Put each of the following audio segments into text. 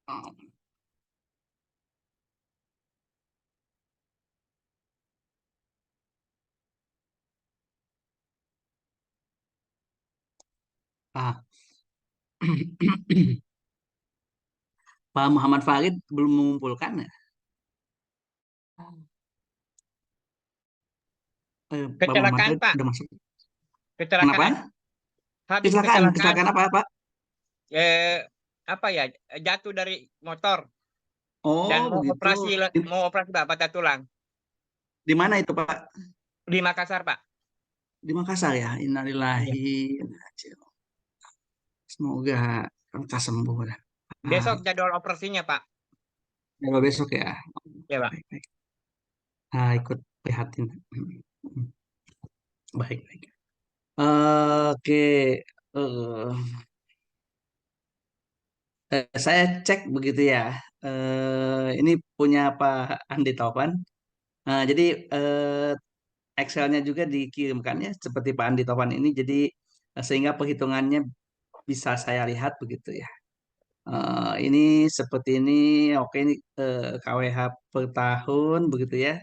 Ah, Pak Muhammad Farid belum mengumpulkan ya? Pak Muhammad Kecelakaan, Farid Pak. udah masuk. Kecelakaan. Kenapa? Habis Kecelakaan, kecelakaan, kecelakaan apa, Pak? eh, apa ya, jatuh dari motor dan Oh, begitu. Di, mau operasi Pak, patah tulang di mana itu, Pak? di Makassar, Pak. Di Makassar ya. Iya. Innalillahi. Semoga lekas sembuh dah. Ah, Besok jadwal operasinya, Pak. kalau besok ya. Ya, Pak. Baik, baik. Ikut prihatin. Baik, baik. Oke. Eh, saya cek begitu ya. Ini punya Pak Andi Taufan. Jadi Excel-nya juga dikirimkan ya seperti Pak Andi Taufan ini. Jadi sehingga perhitungannya bisa saya lihat begitu ya. Ini seperti ini. Oke, ini KWH per tahun begitu ya.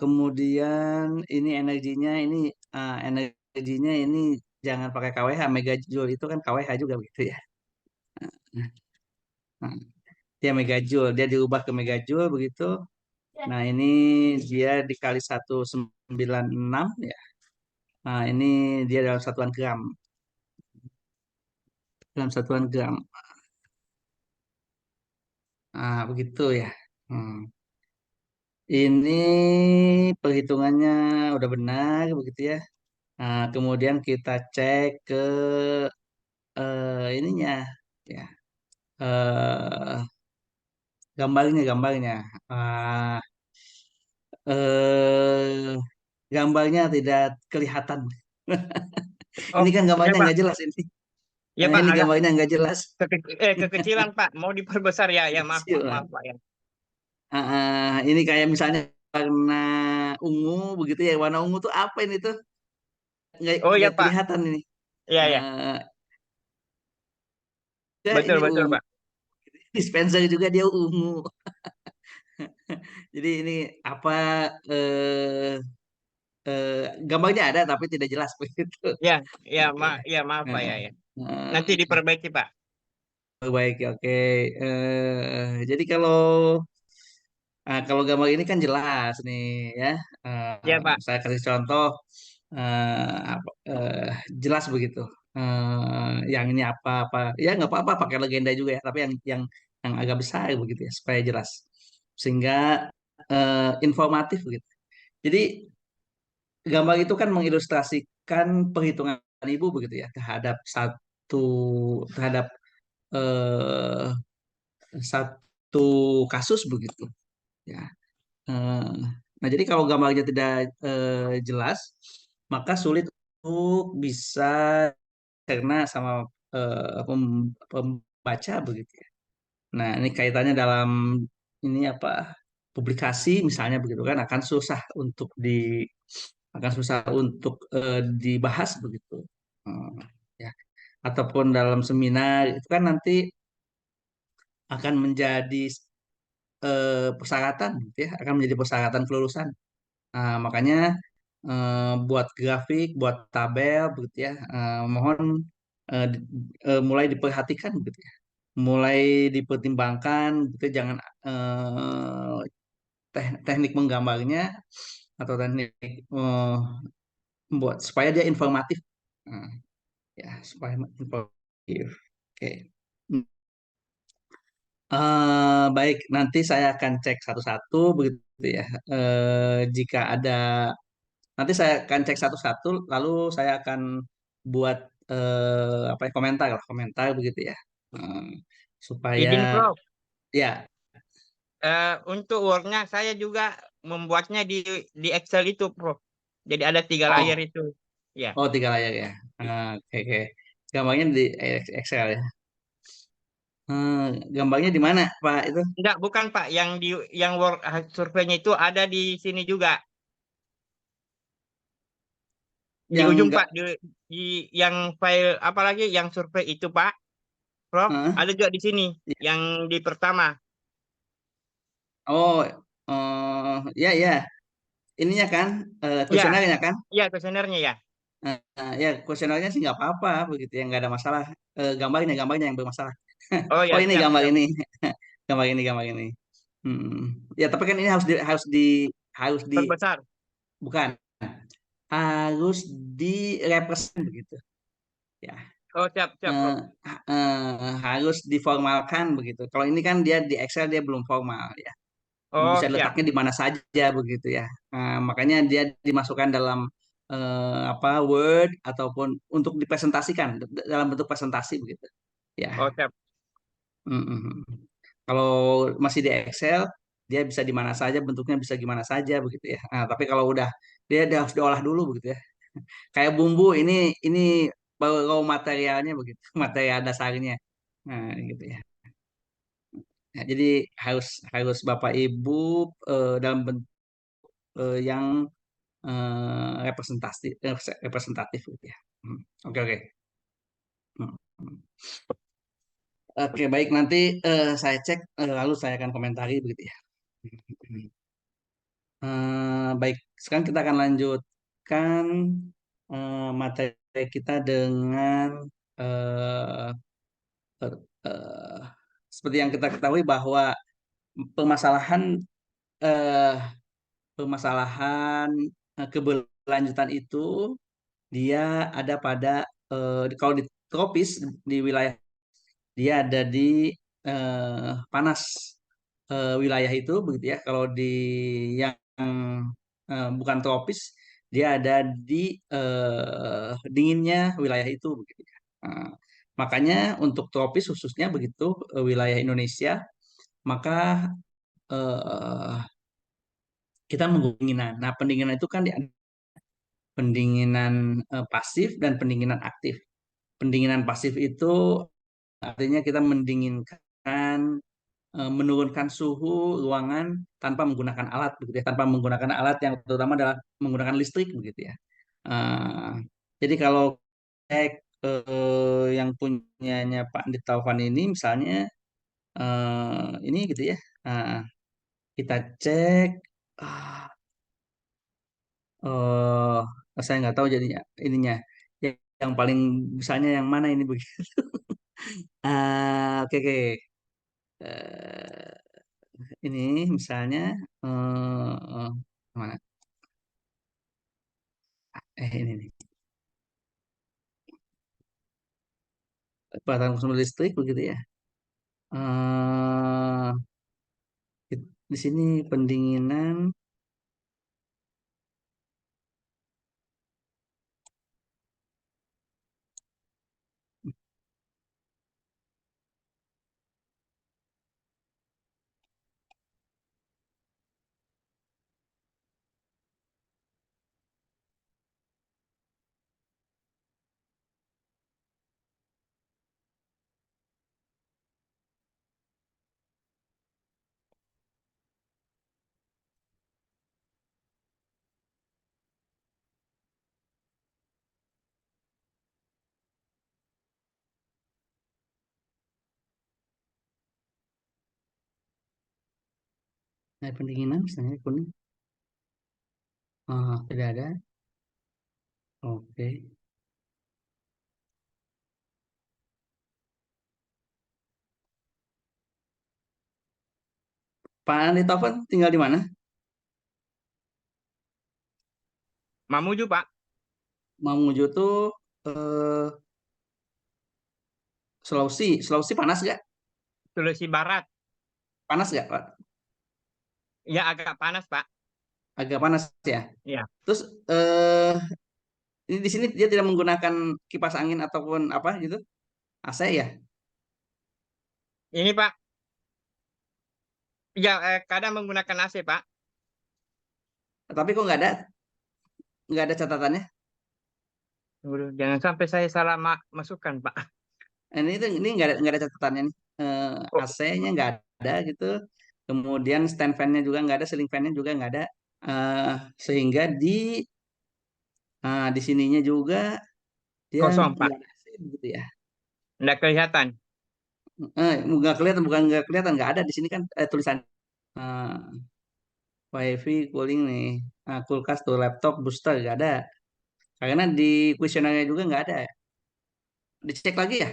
Kemudian ini energinya ini jangan pakai KWH, megajoule itu kan KWH juga begitu ya. Nah, dia megajoule, dia diubah ke megajoule begitu. Nah, ini dia dikali 196 ya. Nah, ini dia dalam satuan gram. Dalam satuan gram. Begitu ya. Hmm. Ini perhitungannya udah benar begitu ya. Kemudian kita cek ke ininya ya. eh gambarnya. Ah, eh Gambarnya tidak kelihatan. Oh, Ini kan ya, gambarnya Pak. nggak jelas ini. Ya, Pak, Ini agak gambarnya nggak jelas. kekecilan, Pak. Mau diperbesar ya. Ya, maaf, Pak. Kecil. Maaf, Pak ya. Ini kayak misalnya warna ungu begitu ya. Warna ungu tuh apa ini tuh? Oh, ya, Nggak Pak. kelihatan ini. Iya, ya. Eh, Ya Betul, ini betul, ungu. Pak. Dispenser juga dia ungu. Jadi ini apa eh, eh, gambarnya ada tapi tidak jelas begitu. Ya, ya, Oke. ya, maaf, Pak Eh, ya, ya. Nanti eh, diperbaiki, Pak. Baik, oke. Jadi kalau gambar ini kan jelas nih ya. Ya, Pak. Saya kasih contoh jelas begitu. Yang ini apa-apa ya nggak apa-apa pakai legenda juga ya. Tapi yang agak besar begitu ya supaya jelas sehingga informatif begitu. Jadi gambar itu kan mengilustrasikan perhitungan ibu begitu ya terhadap eh, satu kasus begitu ya. Eh, nah, jadi kalau gambarnya tidak jelas, maka sulit untuk bisa karena sama pembaca begitu ya. Nah, ini kaitannya dalam ini apa publikasi misalnya begitu kan akan susah untuk dibahas begitu. Eh, ya. Ataupun dalam seminar itu kan nanti akan menjadi persyaratan gitu ya, akan menjadi persyaratan kelulusan. Makanya buat grafik, buat tabel begitu ya, mohon mulai diperhatikan gitu ya. Mulai dipertimbangkan gitu jangan teknik menggambarnya atau teknik eh, membuat supaya dia informatif. Nah, ya, supaya informatif. Oke. Baik, nanti saya akan cek satu-satu begitu ya. Jika ada Nanti saya akan cek satu-satu, lalu saya akan buat apa ya, komentar begitu ya. Eh, supaya Izin, Prof. ya, Untuk Word-nya saya juga membuatnya di Excel itu, Prof. Jadi ada 3 layar oh, itu. Ya. oh 3 layar ya. Oke, oke. Gambarnya di Excel ya. Eh, Gambarnya di mana, Pak itu? Enggak, bukan, Pak. Yang Word surveinya itu ada di sini juga. Di Yang ujung, enggak, Pak. Di yang file apa lagi yang survei itu, Pak. Prof, Hah? ada juga di sini Ya. yang di pertama. Oh, ya ya, ininya kan, Ya, kuesionernya kan. ya kuesionernya ya. Ya kuesionernya sih nggak apa-apa begitu ya, nggak ada masalah. Gambarnya yang bermasalah. Oh Oh ya, ini siap, gambar siap. ini, gambar ini. Ya tapi kan ini harus di Perbesar. bukan, harus direpresent begitu ya. Oh, siap, siap, Eh, Prof. Harus diformalkan begitu. Kalau ini kan dia di Excel dia belum formal ya. Oh, Bisa siap. letaknya di mana saja begitu ya. Makanya dia dimasukkan dalam apa, Word ataupun untuk dipresentasikan dalam bentuk presentasi begitu. Ya. Oh, siap. Mm-mm. Kalau masih di Excel, dia bisa di mana saja, bentuknya bisa gimana saja begitu ya. Tapi kalau udah dia harus diolah dulu begitu ya. Kayak bumbu ini baru raw materialnya begitu, material dasarnya. Nah, gitu ya. Ya, jadi harus harus Bapak Ibu dalam bentuk yang representatif gitu ya. Oke oke. Hmm, hmm. Oke baik, nanti saya cek lalu saya akan komentari begitu ya. Baik, sekarang kita akan lanjutkan materi kita dengan eh, per- eh, seperti yang kita ketahui bahwa permasalahan eh, permasalahan keberlanjutan itu dia ada pada kalau di tropis, di wilayah, dia ada di panas wilayah itu begitu ya. Kalau di yang bukan tropis, dia ada di dinginnya wilayah itu begitu ya. Makanya untuk tropis khususnya begitu, wilayah Indonesia, maka eh, kita pendinginan. Nah, pendinginan itu kan pendinginan pasif dan pendinginan aktif. Pendinginan pasif itu artinya kita mendinginkan, menurunkan suhu ruangan tanpa menggunakan alat begitu ya, tanpa menggunakan alat yang terutama adalah menggunakan listrik begitu ya. Eh, jadi kalau cek yang punyanya Pak Andi Taufan ini misalnya, ini gitu ya. Eh, kita cek, ah, saya nggak tahu jadinya ininya yang paling besarnya yang mana ini begitu. Oke oke. Eh, ini misalnya, mana? Ini nih. Batang konsumsi listrik begitu ya. eh di sini pendinginan, pendinginan misalnya kuning. Tidak ada. Oke. Pak Andi Taufan tinggal di mana? Mamuju, Pak. Mamuju tuh eh, Sulawesi. Sulawesi panas gak? Sulawesi Barat. Panas gak, Pak? Ya, agak panas, Pak. Agak panas ya. Ya. Terus ini di sini dia tidak menggunakan kipas angin ataupun apa gitu, AC ya. Ini, Pak. Ya, kadang menggunakan AC, Pak. Tapi kok nggak ada catatannya. Waduh, jangan sampai saya salah masukkan, Pak. Ini nggak ada catatannya nih. Oh, AC-nya nggak ada gitu. Kemudian stand fan-nya juga nggak ada, ceiling fan-nya juga nggak ada. Eh, Sehingga di sininya juga dia kosong, Pak. nggak ada AC begitu ya. Nggak kelihatan. nggak kelihatan, bukan nggak kelihatan, nggak ada di sini kan tulisan wifi cooling nih. Kulkas tuh, laptop booster nggak ada. Karena di kuesionernya juga nggak ada. Dicek lagi ya.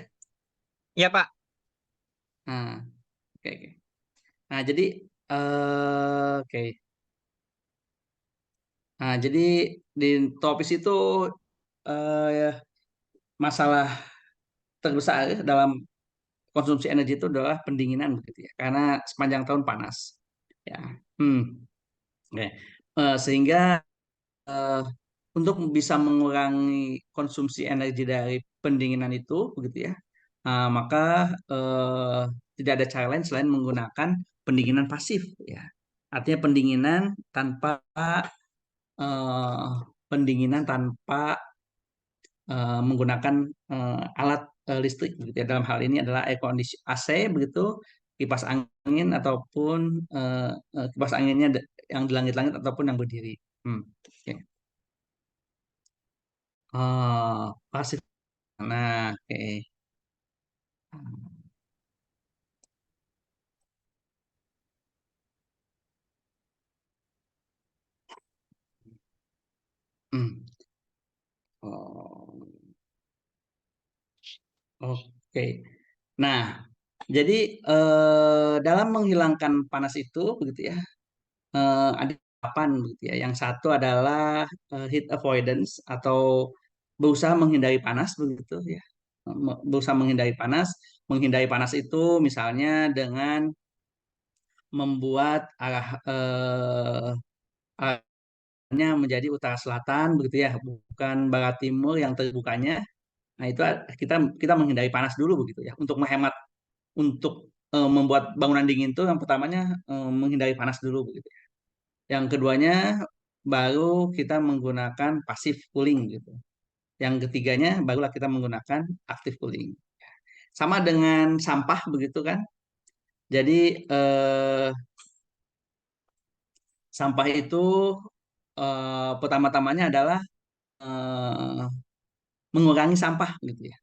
Ya Pak. Nah, oke, oke. Nah, jadi oke. Nah, jadi di topis itu ya, masalah terbesar dalam konsumsi energi itu adalah pendinginan begitu ya. Karena sepanjang tahun panas. Ya. Hmm. Oke. Sehingga eh, untuk bisa mengurangi konsumsi energi dari pendinginan itu begitu ya. Maka eh, tidak ada cara lain selain menggunakan pendinginan pasif ya. Artinya eh, pendinginan tanpa menggunakan alat listrik begitu ya. Dalam hal ini adalah air kondisi AC begitu, kipas angin ataupun kipas anginnya yang di langit-langit ataupun yang berdiri. Oke. Pasif. Nah, oke. Hmm. Oh, oke. Nah, jadi dalam menghilangkan panas itu begitu ya, ada tahapan begitu ya. Yang satu adalah heat avoidance atau berusaha menghindari panas begitu ya. Berusaha menghindari panas. Menghindari panas itu misalnya dengan membuat arahnya menjadi utara selatan begitu ya, bukan barat timur yang terbukanya. Nah, itu kita kita menghindari panas dulu begitu ya. Untuk menghemat, untuk membuat bangunan dingin itu yang pertamanya menghindari panas dulu begitu. Yang keduanya baru kita menggunakan passive cooling gitu. Yang ketiganya barulah kita menggunakan active cooling. Sama dengan sampah begitu kan. Jadi sampah itu pertama-tamanya adalah eh, mengurangi sampah gitu ya.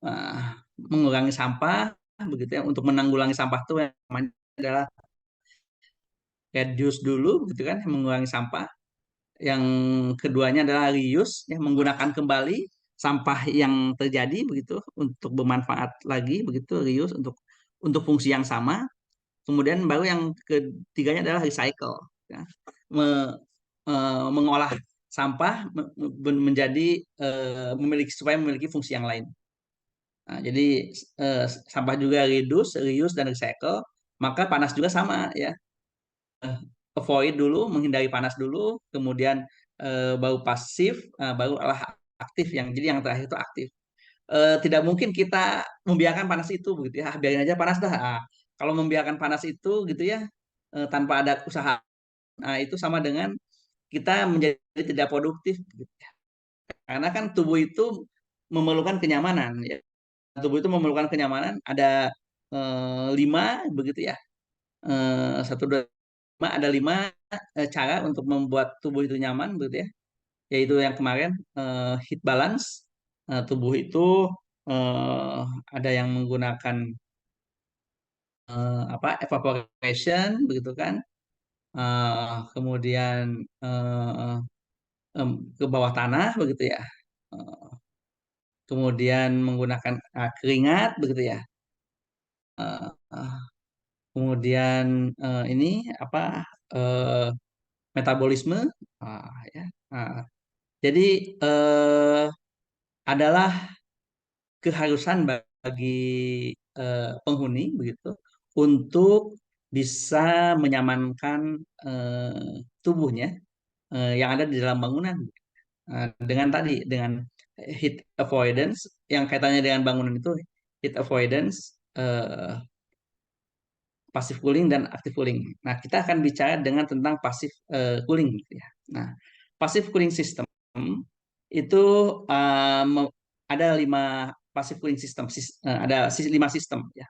Eh, mengurangi sampah begitu ya. Untuk menanggulangi sampah itu yang namanya adalah reduce dulu gitu kan, mengurangi sampah. Yang keduanya adalah reuse, ya, menggunakan kembali sampah yang terjadi begitu untuk bermanfaat lagi begitu, reuse untuk fungsi yang sama. Kemudian baru yang ketiganya adalah recycle, ya. Mengolah sampah menjadi supaya memiliki fungsi yang lain. Nah, jadi sampah juga reduce, reuse dan recycle. Maka panas juga sama ya, avoid dulu, menghindari panas dulu, kemudian baru pasif, baru alah aktif, yang jadi yang terakhir itu aktif. Tidak mungkin kita membiarkan panas itu begitu ya, biarin aja panas dah. Kalau membiarkan panas itu gitu ya, tanpa ada usaha, itu sama dengan kita menjadi tidak produktif gitu. Karena kan tubuh itu memerlukan kenyamanan ya. Tubuh itu memerlukan kenyamanan, ada lima begitu ya. Satu dua lima, ada lima cara untuk membuat tubuh itu nyaman begitu ya, yaitu yang kemarin heat balance. Tubuh itu eh, ada yang menggunakan apa, evaporation begitu kan. Kemudian ke bawah tanah begitu ya. Eh, Kemudian menggunakan keringat begitu ya. Eh, eh, Kemudian ini apa, eh, metabolisme. Ya. Ah, jadi eh, adalah keharusan bagi penghuni begitu untuk bisa menyamankan tubuhnya yang ada di dalam bangunan. Dengan tadi, dengan heat avoidance, yang kaitannya dengan bangunan itu heat avoidance, passive cooling dan active cooling. Nah, kita akan bicara dengan tentang passive cooling gitu ya. Nah, passive cooling system itu ada lima passive cooling system, ada lima sistem ya.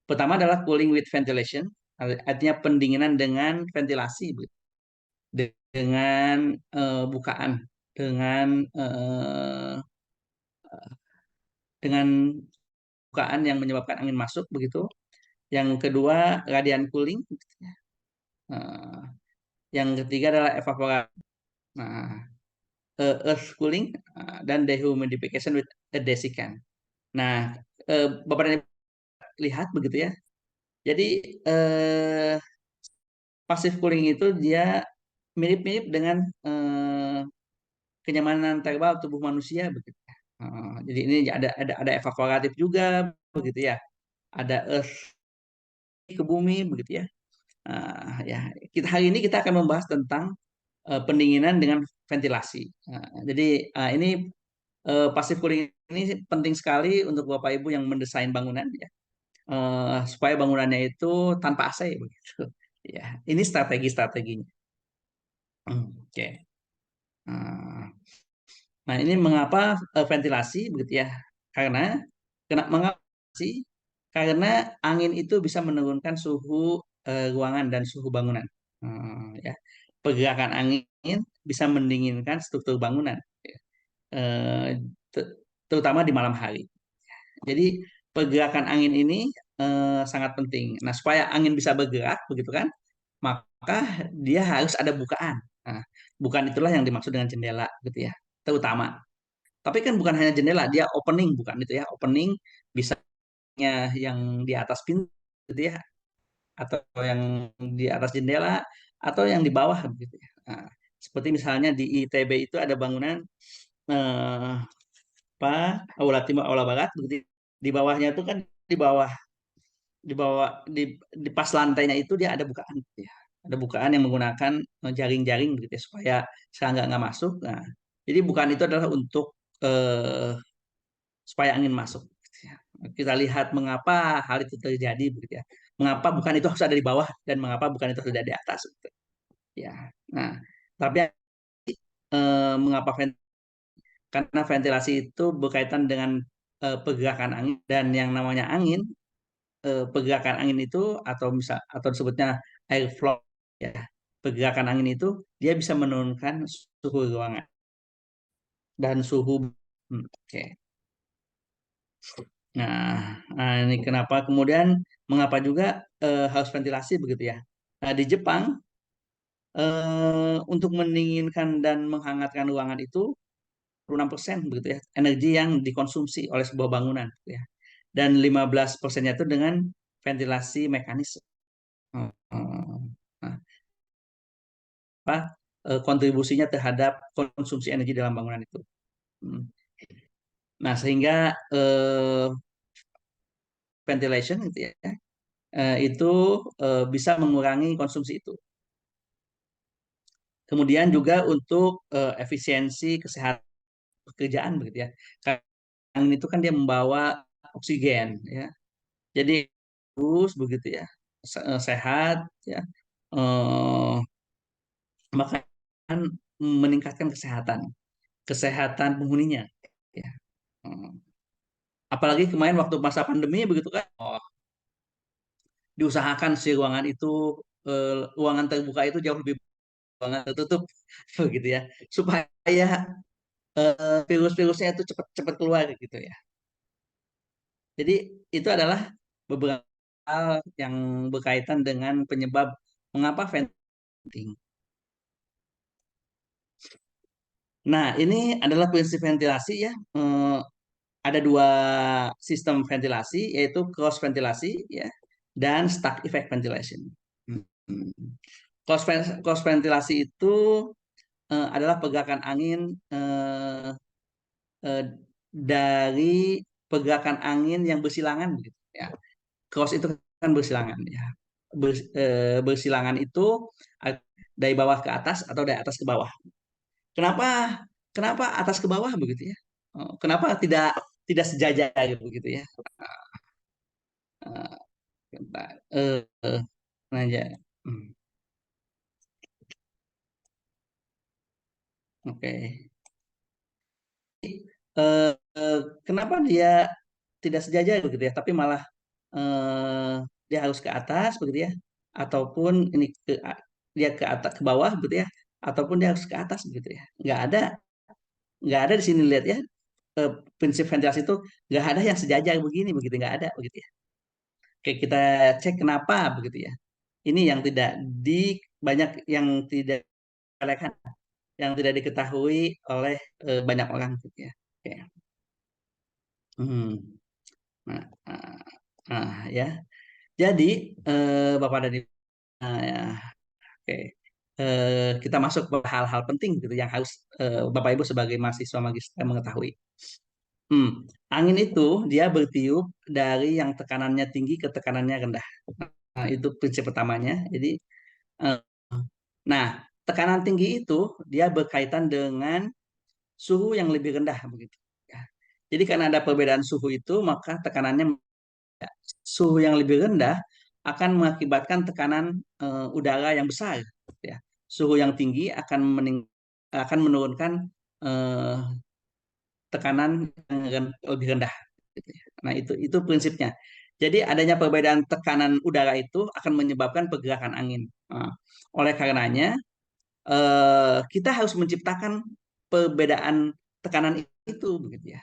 Pertama adalah cooling with ventilation, artinya pendinginan dengan ventilasi, dengan bukaan, dengan dengan bukaan yang menyebabkan angin masuk begitu. Yang kedua radiant cooling. Eh, yang ketiga adalah evaporasi. Nah, earth cooling dan dehumidification with a desiccant. Nah, Bapak dan Ibu lihat begitu ya. Jadi passive cooling itu dia mirip-mirip dengan kenyamanan terbal tubuh manusia begitu. Jadi ini ada evaporatif juga begitu ya. Ada earth ke bumi begitu ya. Ya, hari ini kita akan membahas tentang pendinginan dengan ventilasi. Jadi ini passive cooling ini penting sekali untuk Bapak Ibu yang mendesain bangunan ya. Supaya bangunannya itu tanpa AC begitu. Ya, ini strategi-strateginya. Oke. Nah, nah, ini mengapa ventilasi begitu ya? Karena mengapa sih? Karena angin itu bisa menurunkan suhu ruangan dan suhu bangunan. Ya. Pergerakan angin bisa mendinginkan struktur bangunan, eh, terutama di malam hari. Jadi pergerakan angin ini sangat penting. Nah, supaya angin bisa bergerak, begitu kan? Maka dia harus ada bukaan. Nah, bukan itulah yang dimaksud dengan jendela, gitu ya. Terutama. Tapi kan bukan hanya jendela, dia opening, bukan itu ya. Opening bisanya yang di atas pintu, gitu ya, atau yang di atas jendela, atau yang di bawah, gitu ya. Nah, seperti misalnya di ITB itu ada bangunan eh, apa aula timur aula barat begitu. Di bawahnya itu kan di bawah di bawah di pas lantainya itu dia ada bukaan gitu ya. Ada bukaan yang menggunakan jaring-jaring gitu ya, supaya serangga nggak masuk. Nah, jadi bukaan itu adalah untuk supaya angin masuk gitu ya. Kita lihat mengapa hal itu terjadi begitu ya. Mengapa bukan itu harus ada di bawah dan mengapa bukan itu harus ada di atas gitu. Ya. Nah, tapi mengapa karena ventilasi itu berkaitan dengan pergerakan angin, dan yang namanya angin, pergerakan angin itu atau disebutnya air flow ya. Pergerakan angin itu dia bisa menurunkan suhu ruangan dan suhu. Oke. Nah, ini kenapa kemudian mengapa juga harus ventilasi begitu ya. Nah, di Jepang untuk mendinginkan dan menghangatkan ruangan itu 6% begitu ya energi yang dikonsumsi oleh sebuah bangunan gitu ya. Dan 15%-nya itu dengan ventilasi mekanis. Nah, apa kontribusinya terhadap konsumsi energi dalam bangunan itu. Hmm. Nah, sehingga ventilation gitu ya, itu bisa mengurangi konsumsi itu. Kemudian juga untuk efisiensi kesehatan pekerjaan begitu ya. Karena angin itu kan dia membawa oksigen ya. Jadi bagus begitu ya. Sehat ya. Eh, Maka meningkatkan kesehatan penghuninya ya. Eh, Apalagi kemarin waktu masa pandemi begitu kan, diusahakan si ruangan itu ruangan terbuka itu jauh lebih ruangan tertutup begitu ya, supaya virus-virusnya itu cepat-cepat keluar gitu ya. Jadi itu adalah beberapa hal yang berkaitan dengan penyebab mengapa venting. Nah, ini adalah prinsip ventilasi ya. Ada dua sistem ventilasi, yaitu cross ventilasi ya dan stack effect ventilation. Hmm. Cross ventilasi itu adalah pergerakan angin eh, dari pergerakan angin yang bersilangan begitu ya. Cross itu kan bersilangan ya. Bersilangan itu dari bawah ke atas atau dari atas ke bawah. Kenapa kenapa atas ke bawah begitu ya? Kenapa tidak tidak sejajar begitu ya? Eh, aja. Hmm, Oke. Kenapa dia tidak sejajar begitu ya, tapi malah eh, dia harus ke atas begitu ya, ataupun ini dia ke atas ke bawah begitu ya, ataupun dia harus ke atas begitu ya. Nggak ada di sini lihat ya. eh, prinsip ventilasi itu nggak ada yang sejajar begini begitu, nggak ada begitu ya. Kayak kita cek kenapa begitu ya. Ini yang tidak di banyak yang tidak yang tidak diketahui oleh banyak orang gitu ya. Oke. Hmm. Nah, ya. Jadi Bapak dan Ibu, ya, oke. Kita masuk ke hal-hal penting gitu yang harus Bapak Ibu sebagai mahasiswa magister mengetahui. Hmm. Angin itu dia bertiup dari yang tekanannya tinggi ke tekanannya rendah. Nah, itu prinsip pertamanya. Jadi, eh, nah, tekanan tinggi itu dia berkaitan dengan suhu yang lebih rendah begitu. Ya. Jadi karena ada perbedaan suhu itu, maka tekanannya suhu yang lebih rendah akan mengakibatkan tekanan udara yang besar. Ya. Suhu yang tinggi akan menurunkan eh, tekanan yang lebih rendah. Gitu ya. Nah itu prinsipnya. Jadi adanya perbedaan tekanan udara itu akan menyebabkan pergerakan angin. Nah, oleh karenanya kita harus menciptakan perbedaan tekanan itu, begitu ya,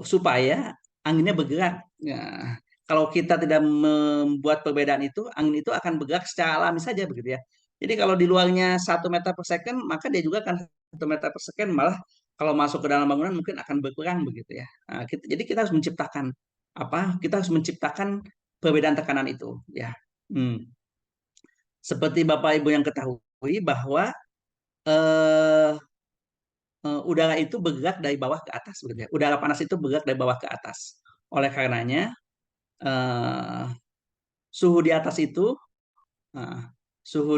supaya anginnya bergerak. Ya, kalau kita tidak membuat perbedaan itu, angin itu akan bergerak secara alami saja begitu ya. Jadi kalau di luarnya 1 meter per second, maka dia juga akan 1 meter per second. Malah kalau masuk ke dalam bangunan mungkin akan berkurang begitu ya. Nah, jadi kita harus menciptakan apa? Kita harus menciptakan perbedaan tekanan itu ya. Hmm. Seperti Bapak Ibu yang ketahui bahwa eh, udara itu bergerak dari bawah ke atas begitu ya. Udara panas itu bergerak dari bawah ke atas. Oleh karenanya eh, suhu di atas itu eh, suhu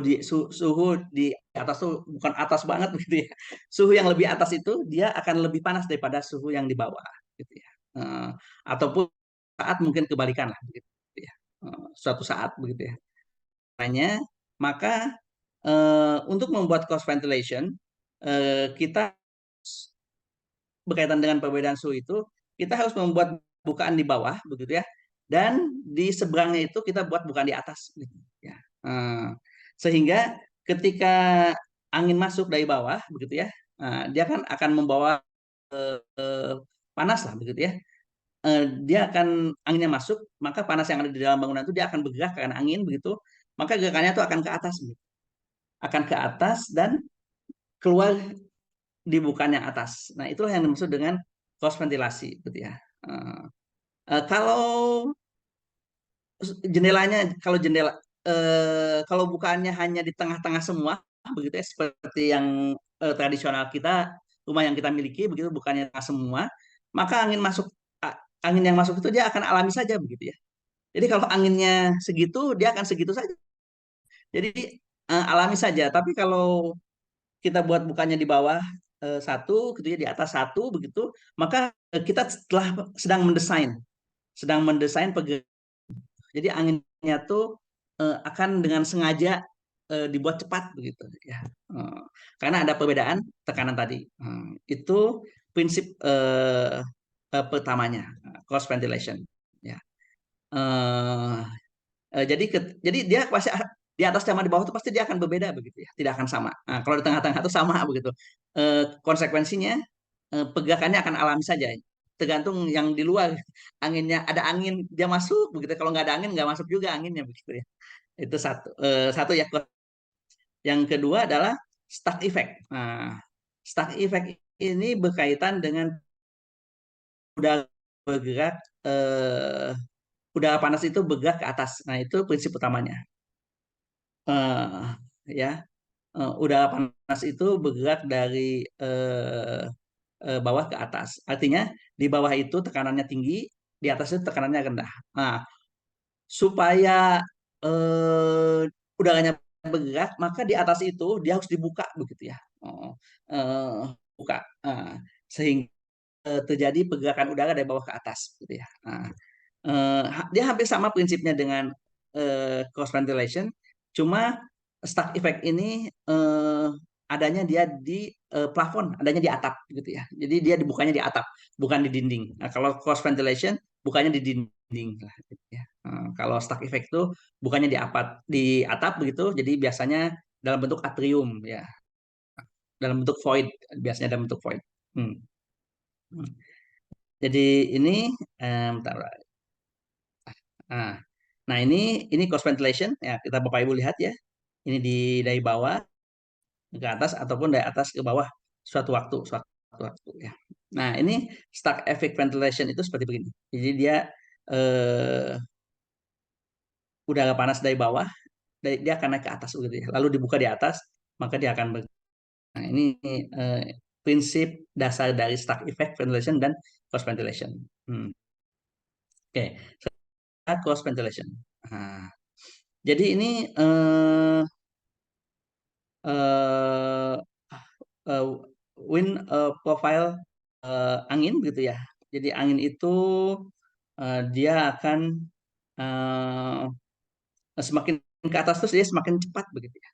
di atas tuh bukan atas banget gitu ya. Suhu yang lebih atas itu dia akan lebih panas daripada suhu yang di bawah gitu ya. Ataupun saat mungkin kebalikan lah begitu ya. Suatu saat begitu ya. Makanya maka untuk membuat cross ventilation kita berkaitan dengan perbedaan suhu itu, kita harus membuat bukaan di bawah, begitu ya. Dan di seberangnya itu kita buat bukaan di atas, gitu, ya. Sehingga ketika angin masuk dari bawah, begitu ya, dia kan akan membawa eh, panas lah, begitu ya. Dia akan anginnya masuk, maka panas yang ada di dalam bangunan itu dia akan bergerak karena angin, begitu. Maka gerakannya itu akan ke atas, begitu. Akan ke atas dan keluar di bukaan yang atas. Nah, itulah yang dimaksud dengan cross ventilasi, gitu ya. Eh, kalau jendelanya, kalau bukaannya hanya di tengah-tengah semua, begitu ya, seperti yang tradisional kita, rumah yang kita miliki, begitu bukannya tengah semua, maka angin yang masuk itu dia akan alami saja, begitu ya. Jadi kalau anginnya segitu, dia akan segitu saja. Jadi alami saja. Tapi kalau kita buat bukannya di bawah satu, gitu ya, di atas satu, begitu, maka kita setelah sedang mendesain pergerakan. Jadi anginnya tuh akan dengan sengaja dibuat cepat begitu ya. Eh, karena ada perbedaan tekanan tadi. Itu prinsip pertamanya, cross ventilation. Ya. Eh, jadi dia pasti di atas sama di bawah itu pasti dia akan berbeda begitu ya, tidak akan sama. Nah, kalau di tengah-tengah itu sama begitu. Konsekuensinya pergerakannya akan alami saja. Tergantung yang di luar, anginnya ada angin dia masuk begitu. Kalau nggak ada angin nggak masuk juga anginnya begitu ya. Itu satu ya. Yang kedua adalah stuck effect. Nah, stuck effect ini berkaitan dengan udara bergerak, udara panas itu bergerak ke atas. Nah, itu prinsip utamanya. Eh, ya, udara panas itu bergerak dari eh, bawah ke atas. Artinya di bawah itu tekanannya tinggi, di atas itu tekanannya rendah. Nah, supaya udaranya bergerak, maka di atas itu dia harus dibuka begitu ya. Oh, buka. Sehingga terjadi pergerakan udara dari bawah ke atas gitu ya. Dia hampir sama prinsipnya dengan cross ventilation, cuma stuck effect ini adanya dia di plafon, adanya di atap gitu ya. Jadi dia dibukanya di atap, bukan di dinding. Nah, kalau cross ventilation bukannya di dinding lah gitu ya. Kalau stuck effect itu bukannya di atap begitu, jadi biasanya dalam bentuk atrium ya, dalam bentuk void, biasanya dalam bentuk void. Hmm. Jadi ini, bentar. Nah, nah ini cross ventilation ya, kita Bapak Ibu lihat ya. Ini dari bawah ke atas ataupun dari atas ke bawah suatu waktu ya. Nah, ini stack effect ventilation itu seperti begini. Jadi dia eh, udara panas dari bawah, dia akan naik ke atas begitu ya. Lalu dibuka di atas, maka dia akan Nah, ini eh, prinsip dasar dari stack effect ventilation dan cross ventilation. Hmm. Oke, cross ventilation. Nah, jadi ini eh, eh, wind profile angin gitu ya. Jadi angin itu dia akan semakin ke atas terus dia semakin cepat begitu ya.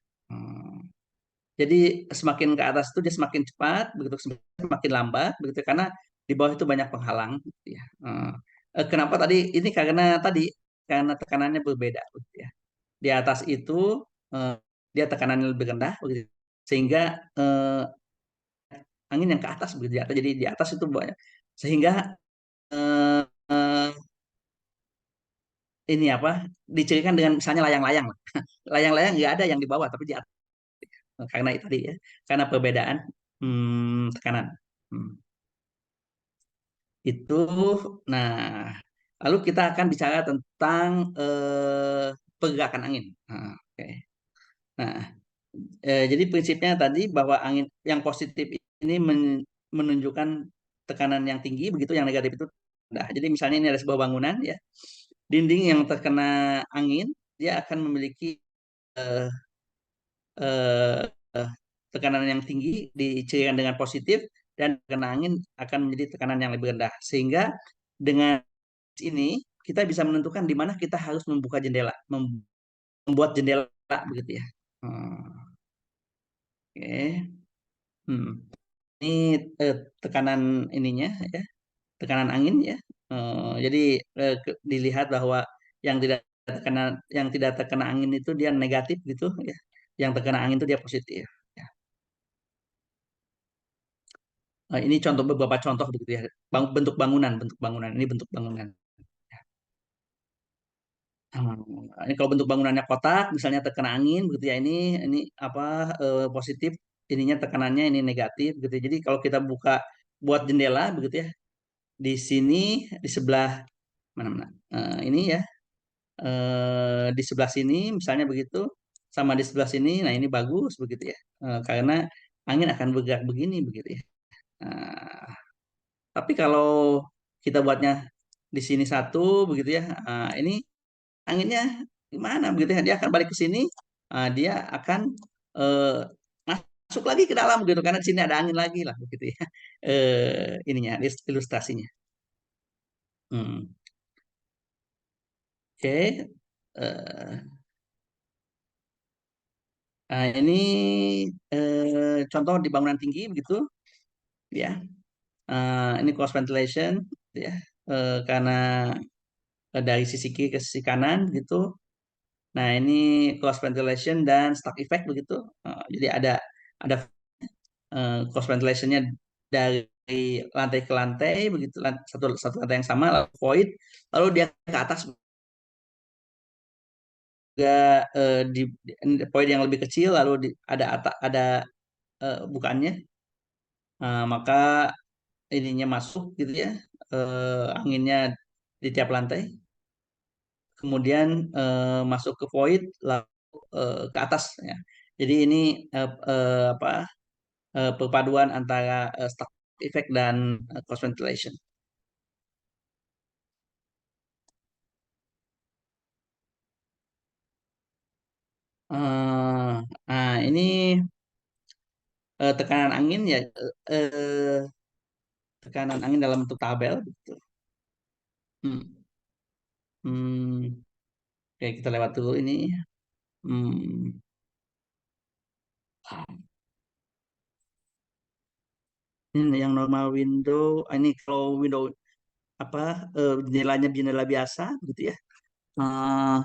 Jadi semakin ke atas itu dia semakin cepat, begitu semakin lambat, begitu karena di bawah itu banyak penghalang. Gitu ya. Kenapa tadi? Ini karena tekanannya berbeda, begitu ya. Di atas itu eh, dia tekanannya lebih rendah, begitu. Sehingga angin yang ke atas begitu ya. Jadi di atas itu banyak, sehingga eh, eh, ini apa? Dicirikan dengan misalnya layang-layang. Layang-layang nggak ada yang di bawah, tapi di atas. Karena itu tadi ya, karena perbedaan tekanan. Hmm. Itu, nah, lalu kita akan bicara tentang pergerakan angin. Nah, oke. Nah, jadi prinsipnya tadi bahwa angin yang positif ini menunjukkan tekanan yang tinggi, begitu yang negatif itu rendah. Jadi misalnya ini ada sebuah bangunan ya, dinding yang terkena angin dia akan memiliki eh, eh, eh, tekanan yang tinggi dicirikan dengan positif dan kena angin akan menjadi tekanan yang lebih rendah. Sehingga dengan ini kita bisa menentukan di mana kita harus membuka jendela, membuat jendela begitu ya. Oke. Hmm. Ini eh, tekanan ininya ya, tekanan angin ya. Jadi dilihat bahwa yang tidak yang tidak terkena angin itu dia negatif gitu ya. Yang terkena angin itu dia positif. Ya. Ini beberapa contoh begitu ya. Bentuk bangunan. Ini bentuk bangunan. Ini kalau bentuk bangunannya kotak, misalnya terkena angin, begitu ya. Ini apa positif, ininya tekanannya ini negatif, gitu. Jadi kalau kita buka buat jendela, begitu ya. Di sini di sebelah mana mana ini ya, di sebelah sini, misalnya begitu, sama di sebelah sini. Nah ini bagus, begitu ya. Karena angin akan bergerak begini, begitu ya. Nah, tapi kalau kita buatnya di sini satu, begitu ya. Ini anginnya gimana begitu ya, dia akan balik ke sini, dia akan eh, masuk lagi ke dalam gitu karena di sini ada angin lagi lah begitu ya. Ininya ilustrasinya. Hmm. Oke. Eh, ini contoh di bangunan tinggi begitu ya. Ini cross ventilation ya. Karena dari sisi kiri ke sisi kanan gitu. Nah, ini cross ventilation dan stack effect begitu. Jadi ada cross ventilationnya dari lantai ke lantai begitu, satu satu lantai yang sama lalu void, lalu dia ke atas juga di void yang lebih kecil, lalu ada bukannya. Maka ininya masuk gitu ya, anginnya di tiap lantai, kemudian masuk ke void lalu ke atas ya. Jadi ini apa perpaduan antara stack effect dan cross ventilation. Eh, ini tekanan angin ya, tekanan angin dalam bentuk tabel gitu. Hmm. Hmm. Oke, kita lewat dulu ini. Hmm. Ini yang normal window. Ini kalau window apa jendelanya jendela biasa gitu ya. Eh,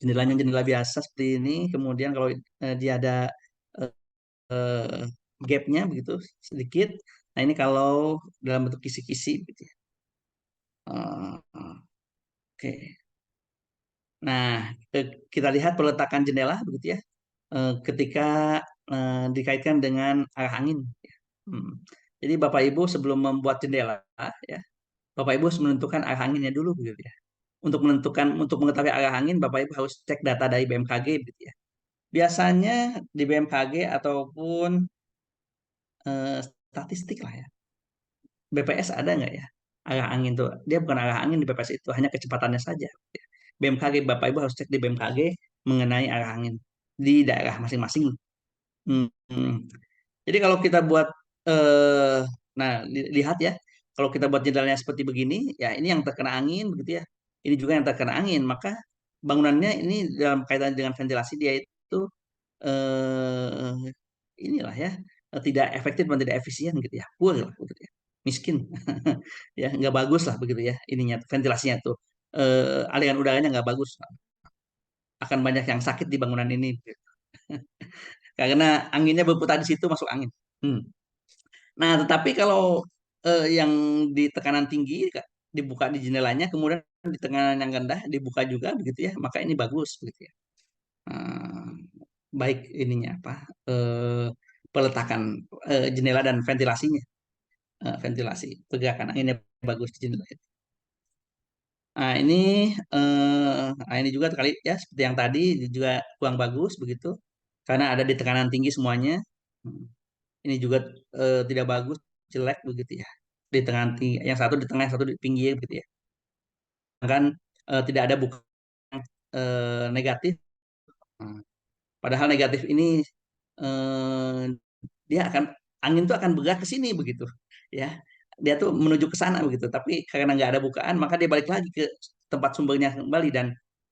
jendelanya jendela biasa seperti ini. Kemudian kalau dia ada eh, gapnya begitu sedikit. Nah, ini kalau dalam bentuk kisi-kisi gitu ya. Oke. Nah, kita lihat peletakan jendela begitu ya. Ketika dikaitkan dengan arah angin. Hmm. Jadi Bapak Ibu sebelum membuat jendela ya, Bapak Ibu harus menentukan arah anginnya dulu begitu ya. Untuk mengetahui arah angin, Bapak Ibu harus cek data dari BMKG begitu ya. Biasanya di BMKG ataupun statistik lah ya. BPS ada nggak ya? Arah angin tuh, dia bukan arah angin di BPS itu, hanya kecepatannya saja. BMKG, Bapak Ibu harus cek di BMKG mengenai arah angin di daerah masing-masing. Hmm. Jadi kalau kita buat, eh, nah lihat ya, kalau kita buat jendelanya seperti begini, ya ini yang terkena angin begitu ya. Ini juga yang terkena angin, maka bangunannya ini dalam kaitan dengan ventilasi dia itu eh, inilah ya, tidak efektif dan tidak efisien gitu ya, poor lah begitu ya, miskin, ya nggak bagus lah begitu ya ininya ventilasinya tuh. Aliran udaranya nggak bagus, akan banyak yang sakit di bangunan ini karena anginnya berputar di situ masuk angin. Hmm. Nah, tetapi kalau yang di tekanan tinggi dibuka di jendelanya, kemudian di tekanan yang rendah dibuka juga begitu ya, maka ini bagus begitu ya. Eh, Baik ininya apa? eh, Peletakan jendela dan ventilasinya. Ventilasi, pergerakan anginnya bagus di jendela itu. Nah, ini juga kali ya seperti yang tadi juga kurang bagus begitu karena ada di tekanan tinggi semuanya. Hmm. Ini juga tidak bagus, jelek begitu ya. Di tengah tinggi, yang satu di tengah, yang satu di pinggir begitu ya. Kan tidak ada buku negatif. Nah, padahal negatif ini eh, dia akan angin tuh akan bergerak ke sini begitu ya. Dia tuh menuju ke sana begitu. Tapi karena nggak ada bukaan, maka dia balik lagi ke tempat sumbernya kembali dan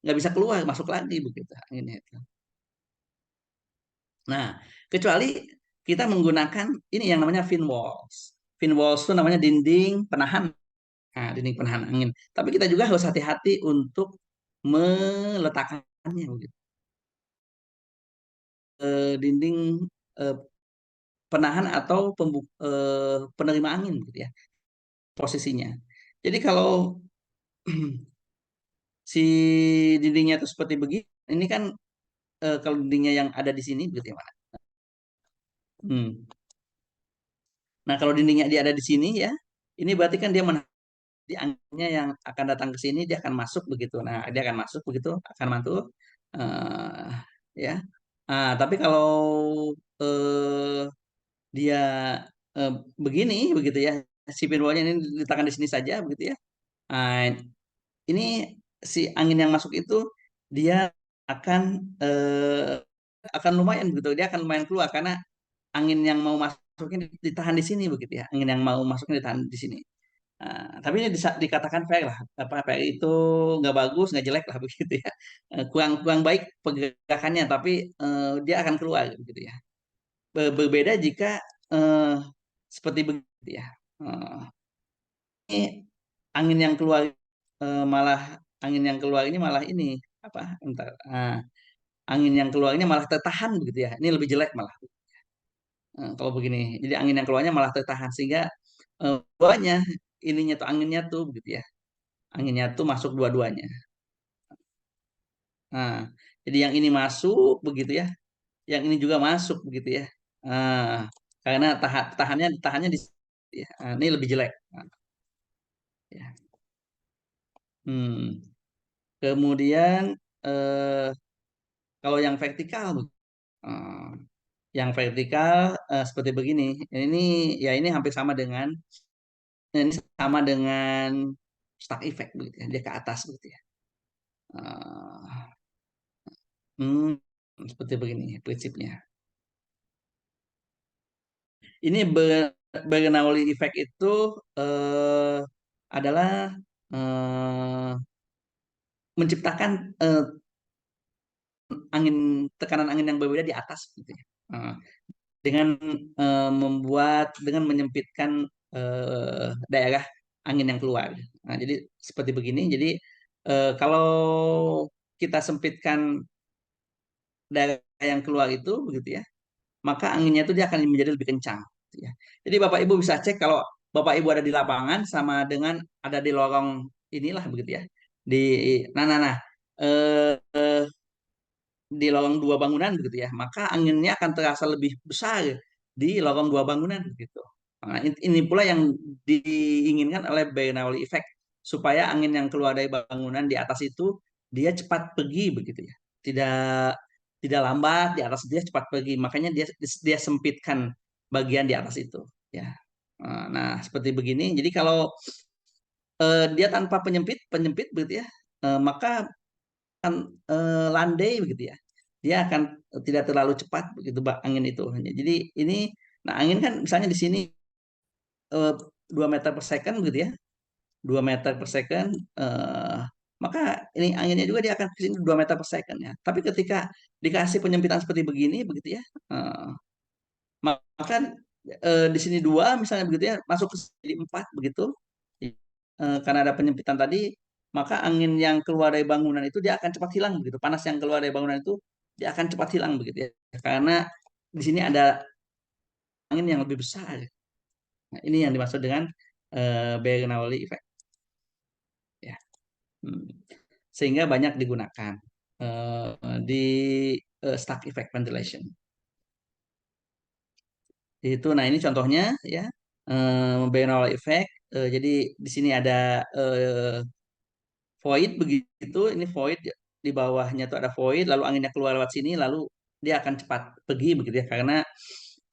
nggak bisa keluar, masuk lagi begitu anginnya itu. Nah, kecuali kita menggunakan ini yang namanya fin walls. Fin walls itu namanya dinding penahan. Nah, dinding penahan angin. Tapi kita juga harus hati-hati untuk meletakkannya begitu. Dinding eh, penahan atau penerima angin gitu ya posisinya. Jadi kalau si dindingnya itu seperti begini, ini kan kalau dindingnya yang ada di sini begitu ya, Pak. Hmm. Nah, kalau dindingnya dia ada di sini ya, ini berarti kan dia menahan di anginnya yang akan datang ke sini, dia akan masuk begitu. Nah, dia akan masuk begitu, akan mantul. eh ya. Tapi kalau eh, dia eh, begini begitu ya, si pinwallnya ini diletakkan di sini saja begitu ya. Nah, ini si angin yang masuk itu dia akan akan lumayan begitu, dia akan lumayan keluar karena angin yang mau masuknya ditahan di sini begitu ya, angin yang mau masuknya ditahan di sini. Tapi ini dikatakan fair lah, apa fair itu nggak bagus, nggak jelek lah begitu ya. Kurang kurang baik pergerakannya, tapi dia akan keluar begitu ya. Berbeda jika eh, seperti begitu ya. Eh, ini angin yang keluar malah angin yang keluar ini malah ini apa? Entar, angin yang keluarnya malah tertahan begitu ya. Ini lebih jelek malah. Kalau begini, jadi angin yang keluarnya malah tertahan sehingga duanya ininya tuh anginnya tuh begitu ya. Anginnya tuh masuk dua-duanya. Nah, jadi yang ini masuk begitu ya, yang ini juga masuk begitu ya. Karena tahannya di ya. Ini lebih jelek. Ya. Hmm. Kemudian eh, kalau eh, yang vertikal seperti begini. Ini ya ini hampir sama dengan ini sama dengan stuck effect begitu ya. Dia ke atas begitu ya. Eh, hmm, Seperti begini prinsipnya. Ini Bernoulli effect itu adalah eh, menciptakan angin tekanan angin yang berbeda di atas gitu ya. Dengan dengan menyempitkan daerah angin yang keluar. Nah, jadi seperti begini. Jadi kalau kita sempitkan daerah yang keluar itu begitu ya, maka anginnya itu dia akan menjadi lebih kencang. begitu ya. Jadi Bapak Ibu bisa cek kalau Bapak Ibu ada di lapangan sama dengan ada di lorong inilah begitu ya. Di nah eh, di lorong dua bangunan begitu ya, maka anginnya akan terasa lebih besar di lorong dua bangunan begitu. Nah, ini pula yang diinginkan oleh Bernoulli effect supaya angin yang keluar dari bangunan di atas itu dia cepat pergi begitu ya. Tidak tidak lambat di atas, dia cepat pergi. Makanya dia dia sempitkan bagian di atas itu ya. Nah, seperti begini. Jadi kalau dia tanpa penyempit penyempit begitu ya, maka akan landai begitu ya. Dia akan tidak terlalu cepat begitu angin itu. Jadi ini, nah angin kan misalnya di sini 2 meter per second begitu ya, 2 meter per second, maka ini anginnya juga dia akan ke sini 2 meter per second ya. Tapi ketika dikasih penyempitan seperti begini begitu ya, maka di sini dua misalnya begitu ya, masuk ke sini 4 begitu. Karena ada penyempitan tadi, maka angin yang keluar dari bangunan itu dia akan cepat hilang begitu. Panas yang keluar dari bangunan itu dia akan cepat hilang begitu ya. Karena di sini ada angin yang lebih besar. Nah, ini yang dimaksud dengan Bernoulli effect ya. Hmm. Sehingga banyak digunakan di stack effect ventilation. Itu, nah ini contohnya ya, Bernoulli effect. Jadi di sini ada void begitu, ini void di bawahnya tuh ada void, lalu anginnya keluar lewat sini, lalu dia akan cepat pergi begitu ya, karena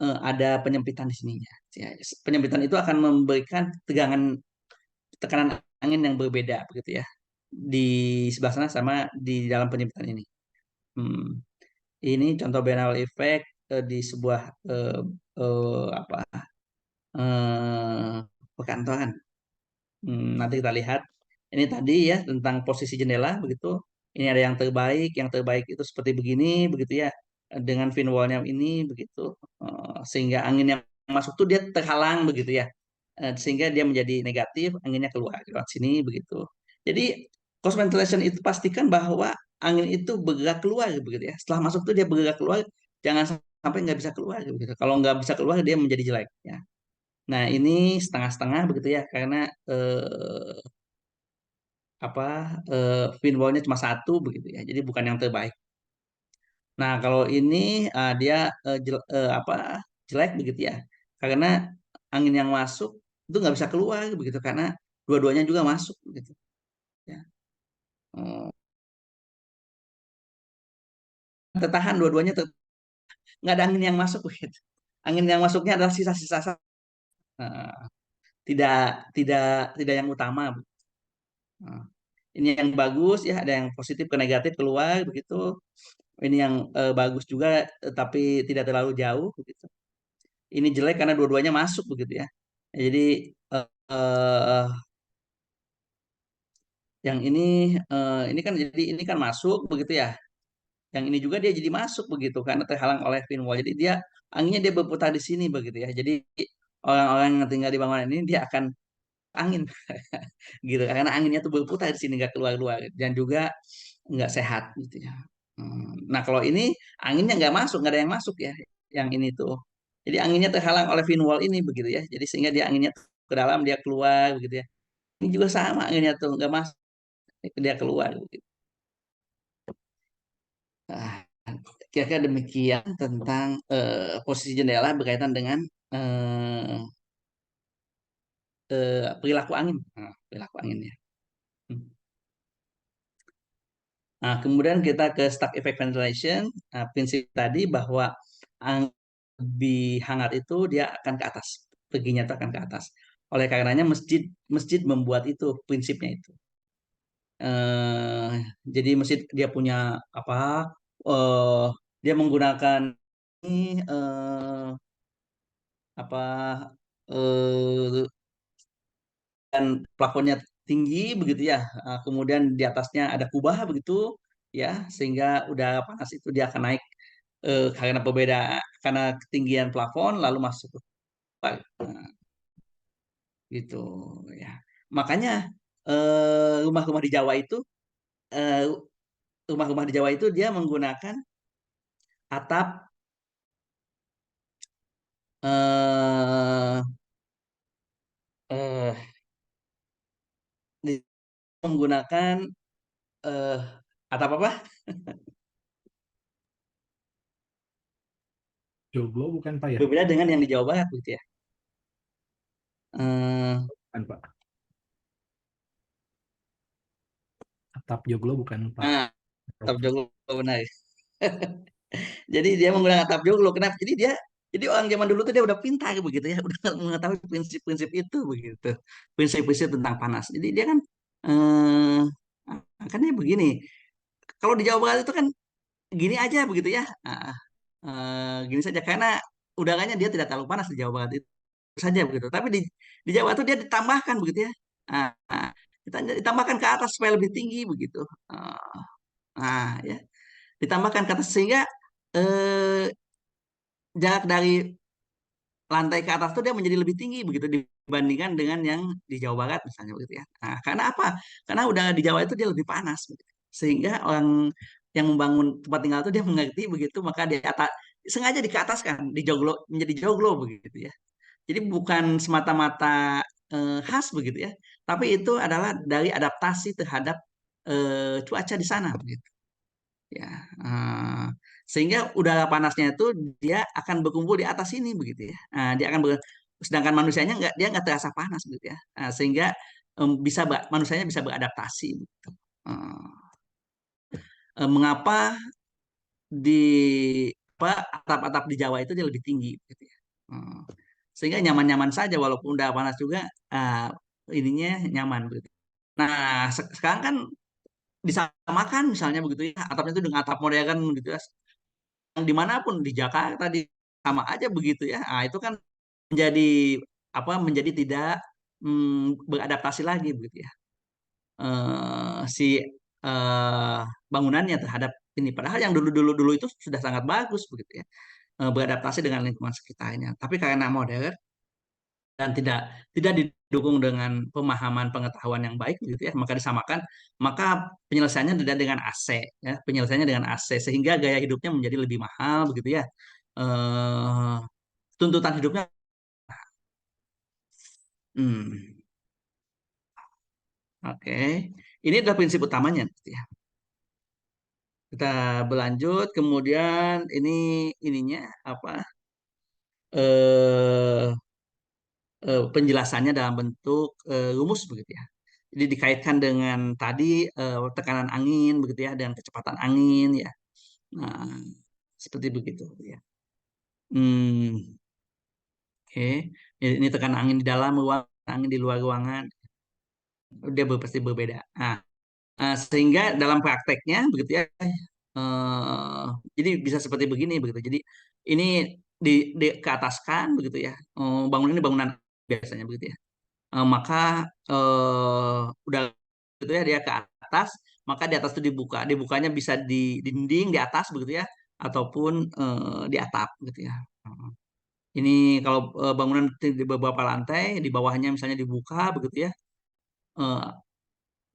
ada penyempitan di sininya. Ya, penyempitan itu akan memberikan tegangan tekanan angin yang berbeda begitu ya di sebelah sana sama di dalam penyempitan ini. Hmm. Ini contoh Bernal effect di sebuah apa perkantoran. Nanti kita lihat. Ini tadi ya tentang posisi jendela begitu. Ini ada yang terbaik. Yang terbaik itu seperti begini begitu ya. Dengan fin wallnya ini begitu. Sehingga angin yang masuk tuh dia terhalang begitu ya. Sehingga dia menjadi negatif, anginnya keluar lewat sini begitu. Jadi cross ventilation itu pastikan bahwa angin itu bergerak keluar begitu ya. Setelah masuk tuh dia bergerak keluar, jangan sampai nggak bisa keluar begitu. Kalau nggak bisa keluar dia menjadi jelek ya. Nah, ini setengah-setengah begitu ya, karena apa fin wall-nya cuma satu begitu ya. Jadi bukan yang terbaik. Nah, kalau ini dia apa jelek begitu ya. Karena angin yang masuk itu nggak bisa keluar begitu karena dua-duanya juga masuk begitu ya. Oh, tertahan dua-duanya nggak ada angin yang masuk begitu. Angin yang masuknya adalah sisa-sisa eh, tidak tidak tidak yang utama. Nah, ini yang bagus ya, ada yang positif ke negatif keluar begitu. Ini yang bagus juga tapi tidak terlalu jauh begitu. Ini jelek karena dua-duanya masuk begitu ya. Jadi eh, eh, yang ini kan jadi ini kan masuk begitu ya. Yang ini juga dia jadi masuk begitu karena terhalang oleh fin wall. Jadi dia anginnya dia berputar di sini begitu ya. Jadi orang-orang yang tinggal di bangunan ini dia akan angin gitu karena anginnya tuh berputar di sini nggak keluar-keluar dan juga nggak sehat gitu ya. Nah kalau ini anginnya nggak masuk, nggak ada yang masuk ya, yang ini tuh. Jadi anginnya terhalang oleh fin wall ini begitu ya. Jadi sehingga dia anginnya ke dalam dia keluar begitu ya. Ini juga sama anginnya tuh nggak masuk dia keluar begitu. Nah, kira-kira demikian tentang posisi jendela berkaitan dengan eh, perilaku angin. Nah, perilaku angin ya. Hmm. Nah, kemudian kita ke stack effect ventilation. Nah, prinsip tadi bahwa angin lebih hangat itu dia akan ke atas, perginya itu akan ke atas. Oleh karenanya masjid masjid membuat itu prinsipnya itu. Eh, jadi masjid dia punya apa? eh Dia menggunakan ini apa eh, dan plafonnya tinggi begitu ya. Kemudian di atasnya ada kubah begitu ya, sehingga udara panas itu dia akan naik karena karena ketinggian plafon lalu masuk ke kubah. Nah, gitu ya. Makanya rumah-rumah di Jawa itu eh, rumah-rumah di Jawa itu dia menggunakan atap eh eh di- menggunakan eh atap apa? Joglo bukan Pak ya? Berbeda dengan yang di Jawa Barat gitu ya. Eh, Bukan Pak. Atap Joglo bukan Pak. ah, atap joglo benar. Jadi dia menggunakan atap joglo. Kenapa? Jadi orang zaman dulu tuh dia udah pintar begitu ya, udah mengetahui prinsip-prinsip itu begitu. Prinsip-prinsip tentang panas. Jadi dia kan kan dia begini. Kalau di Jawa Barat itu kan gini aja begitu ya. Gini saja karena udaranya dia tidak terlalu panas di Jawa Barat itu saja begitu. Tapi di Jawa itu dia ditambahkan begitu ya. Ditambahkan ke atas supaya lebih tinggi begitu. Ah, ya, ditambahkan ke atas sehingga eh, jarak dari lantai ke atas tuh dia menjadi lebih tinggi begitu dibandingkan dengan yang di Jawa Barat misalnya begitu ya. Nah, karena apa? Karena udara di Jawa itu dia lebih panas begitu. Sehingga orang yang membangun tempat tinggal itu dia mengerti begitu maka di atas sengaja dikeataskan, dijoglo menjadi joglo begitu ya. Jadi bukan semata-mata khas begitu ya, tapi itu adalah dari adaptasi terhadap cuaca di sana begitu ya. Eh, Sehingga udara panasnya itu dia akan berkumpul di atas sini begitu ya. Dia akan sedangkan manusianya nggak dia nggak terasa panas begitu ya. Sehingga manusianya bisa beradaptasi gitu. Eh, Mengapa di apa atap-atap di Jawa itu dia lebih tinggi gitu ya. Eh, Sehingga nyaman-nyaman saja walaupun udah panas juga eh, ininya nyaman begitu. Nah, sekarang kan disamakan misalnya begitu ya atapnya itu dengan atap modern gitu ya yang dimanapun di Jakarta di sama aja begitu ya. Nah, itu kan menjadi menjadi tidak beradaptasi lagi begitu ya. Si eh, bangunannya terhadap ini padahal yang dulu itu sudah sangat bagus begitu ya. Beradaptasi dengan lingkungan sekitarnya. Tapi karena modern dan tidak didukung dengan pemahaman pengetahuan yang baik gitu ya maka disamakan maka penyelesaiannya tidak dengan AC ya penyelesaiannya dengan AC sehingga gaya hidupnya menjadi lebih mahal begitu ya eh tuntutan hidupnya hmm, oke. Ini adalah prinsip utamanya gitu ya kita berlanjut kemudian ininya apa eh penjelasannya dalam bentuk rumus begitu ya. Jadi dikaitkan dengan tadi tekanan angin begitu ya, dengan kecepatan angin ya. Nah, seperti begitu ya. Hmm, oke. Ini tekanan angin di dalam ruangan, angin di luar ruangan, dia pasti berbeda. Nah, sehingga dalam prakteknya begitu ya, eh, jadi bisa seperti begini begitu. Jadi ini keataskan begitu ya. Bangunan ini bangunan biasanya begitu ya. Maka udah gitu ya dia ke atas maka di atas itu dibukanya bisa di dinding di atas begitu ya ataupun di atap gitu ya. Ini kalau bangunan di beberapa lantai di bawahnya misalnya dibuka begitu ya eh,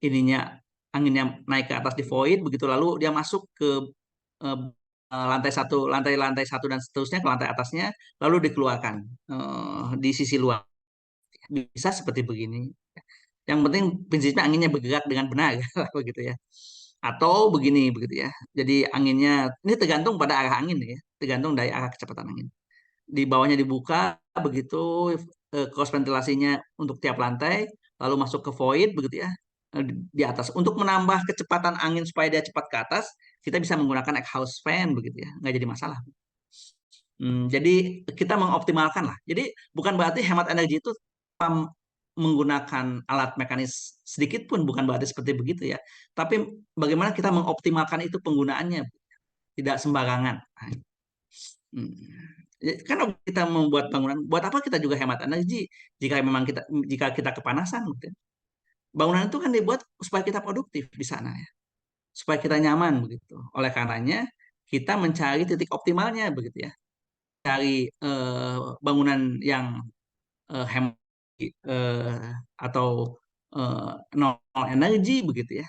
ininya anginnya naik ke atas di void begitu lalu dia masuk ke eh, lantai satu lantai satu dan seterusnya ke lantai atasnya lalu dikeluarkan di sisi luar bisa seperti begini. Yang penting prinsipnya anginnya bergerak dengan benar begitu ya. Atau begini begitu ya. Jadi anginnya ini tergantung pada arah angin ya, tergantung dari arah kecepatan angin. Di bawahnya dibuka begitu cross ventilasinya untuk tiap lantai, lalu masuk ke void begitu ya. Di atas untuk menambah kecepatan angin supaya dia cepat ke atas, kita bisa menggunakan exhaust fan begitu ya, nggak jadi masalah. Jadi kita mengoptimalkan lah. Jadi bukan berarti hemat energi itu menggunakan alat mekanis sedikit pun bukan berarti seperti begitu ya. Tapi bagaimana kita mengoptimalkan itu penggunaannya tidak sembarangan. Hmm. Karena kita membuat bangunan, buat apa kita juga hemat energi jika kita kepanasan gitu ya. Bangunan itu kan dibuat supaya kita produktif di sana ya, supaya kita nyaman begitu. Oleh karenanya kita mencari titik optimalnya begitu ya. Cari bangunan yang hemat atau eh, nol energi begitu ya.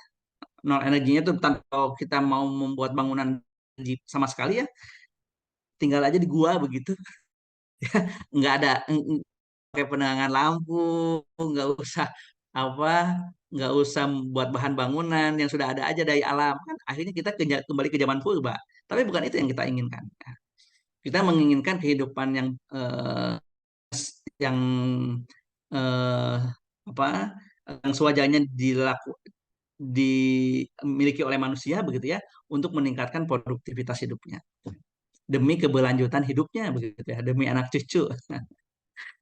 Nol energinya itu kalau kita mau membuat bangunan energi sama sekali ya tinggal aja di gua begitu nggak ada pakai penerangan lampu, nggak usah apa, nggak usah buat bahan bangunan yang sudah ada aja dari alam kan. Akhirnya kita kembali ke zaman purba. Tapi bukan itu yang kita inginkan. Kita menginginkan kehidupan yang eh, apa yang sewajarnya dimiliki oleh manusia begitu ya, untuk meningkatkan produktivitas hidupnya demi keberlanjutan hidupnya begitu ya, demi anak cucu.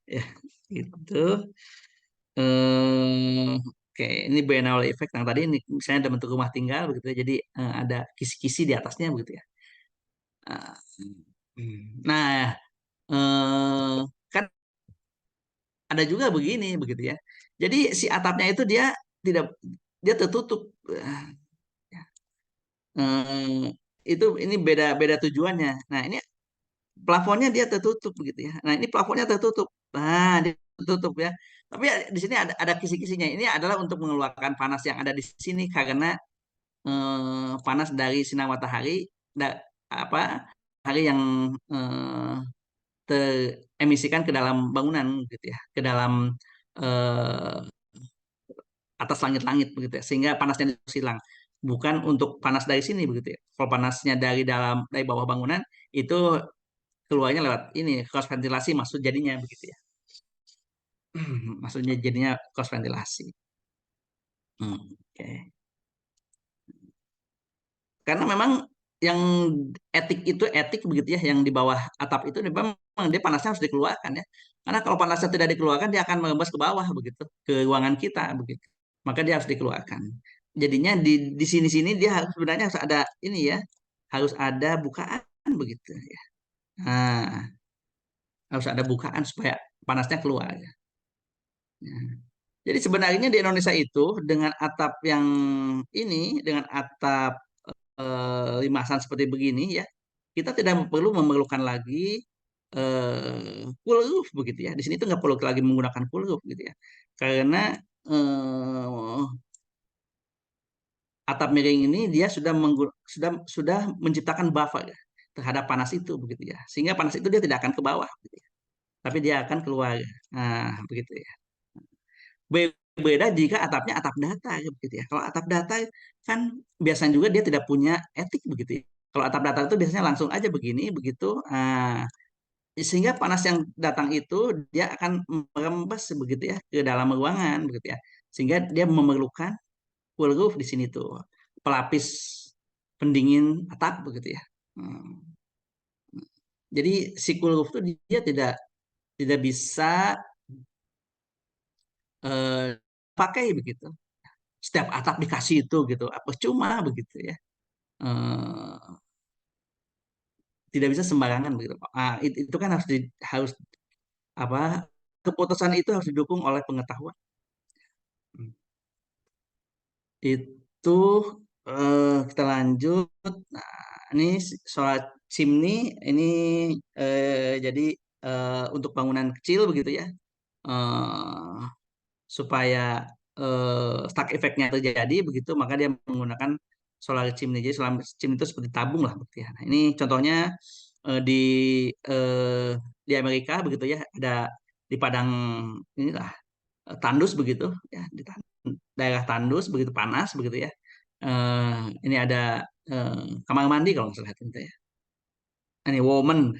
Ya itu. Oke, ini Bernoulli effect yang tadi ini misalnya ada bentuk rumah tinggal begitu ya, jadi ada kisi-kisi di atasnya begitu ya. Ah, nah, kan ada juga begini begitu ya. Jadi si atapnya itu dia tidak, dia tertutup. Eh, itu ini beda beda tujuannya. Nah, ini plafonnya dia tertutup begitu ya. Nah, ini plafonnya tertutup. Nah, dia tertutup ya. Tapi ya, di sini ada kisi-kisinya. Ini adalah untuk mengeluarkan panas yang ada di sini karena panas dari sinar matahari, apa hari yang eh, teremisikan ke dalam bangunan gitu ya, ke dalam eh, atas langit-langit begitu ya, sehingga panasnya hilang. Bukan untuk panas dari sini begitu ya. Kalau panasnya dari bawah bangunan itu keluarnya lewat ini cross ventilasi, maksud jadinya begitu ya. Maksudnya jadinya cross ventilasi. Oke. Karena memang yang etik begitu ya, yang di bawah atap itu memang dia panasnya harus dikeluarkan ya. Karena kalau panasnya tidak dikeluarkan dia akan merembes ke bawah begitu, ke ruangan kita begitu. Maka dia harus dikeluarkan. Jadinya di sini-sini dia harus, sebenarnya harus ada ini ya, harus ada bukaan begitu ya. Nah, harus ada bukaan supaya panasnya keluar ya. Nah, jadi sebenarnya di Indonesia itu dengan atap yang ini, dengan atap limasan seperti begini ya, kita tidak perlu memerlukan lagi full roof begitu ya. Di sini tuh nggak perlu lagi menggunakan full roof gitu ya, karena eh, atap miring ini dia sudah menciptakan buffer ya, terhadap panas itu begitu ya, sehingga panas itu dia tidak akan ke bawah gitu ya, tapi dia akan keluar. Nah begitu ya. Beda jika atapnya atap datar begitu ya. Kalau atap datar kan biasanya juga dia tidak punya etik begitu ya. Kalau atap datar itu biasanya langsung aja begini begitu. Sehingga panas yang datang itu dia akan merembes begitu ya ke dalam ruangan begitu ya. Sehingga dia memerlukan cool roof di sini tuh, pelapis pendingin atap begitu ya. Hmm. Jadi si cool roof itu dia tidak tidak bisa pakai begitu. Setiap atap dikasih itu gitu, apa cuma begitu ya. Eh, Tidak bisa sembarangan begitu. Itu kan harus apa, keputusan itu harus didukung oleh pengetahuan. Hmm. Itu kita lanjut. Nah, ini soal chimney ini jadi untuk bangunan kecil begitu ya. Eh, Supaya stack efeknya terjadi begitu, maka dia menggunakan solar chimney. Jadi solar chimney itu seperti tabung lah begitu ya. Nah, ini contohnya di eh, di Amerika begitu ya, ada di padang inilah, tandus begitu ya, di daerah tandus begitu panas begitu ya. Ini ada eh, kamar mandi kalau nggak salah itu ya. Ini woman.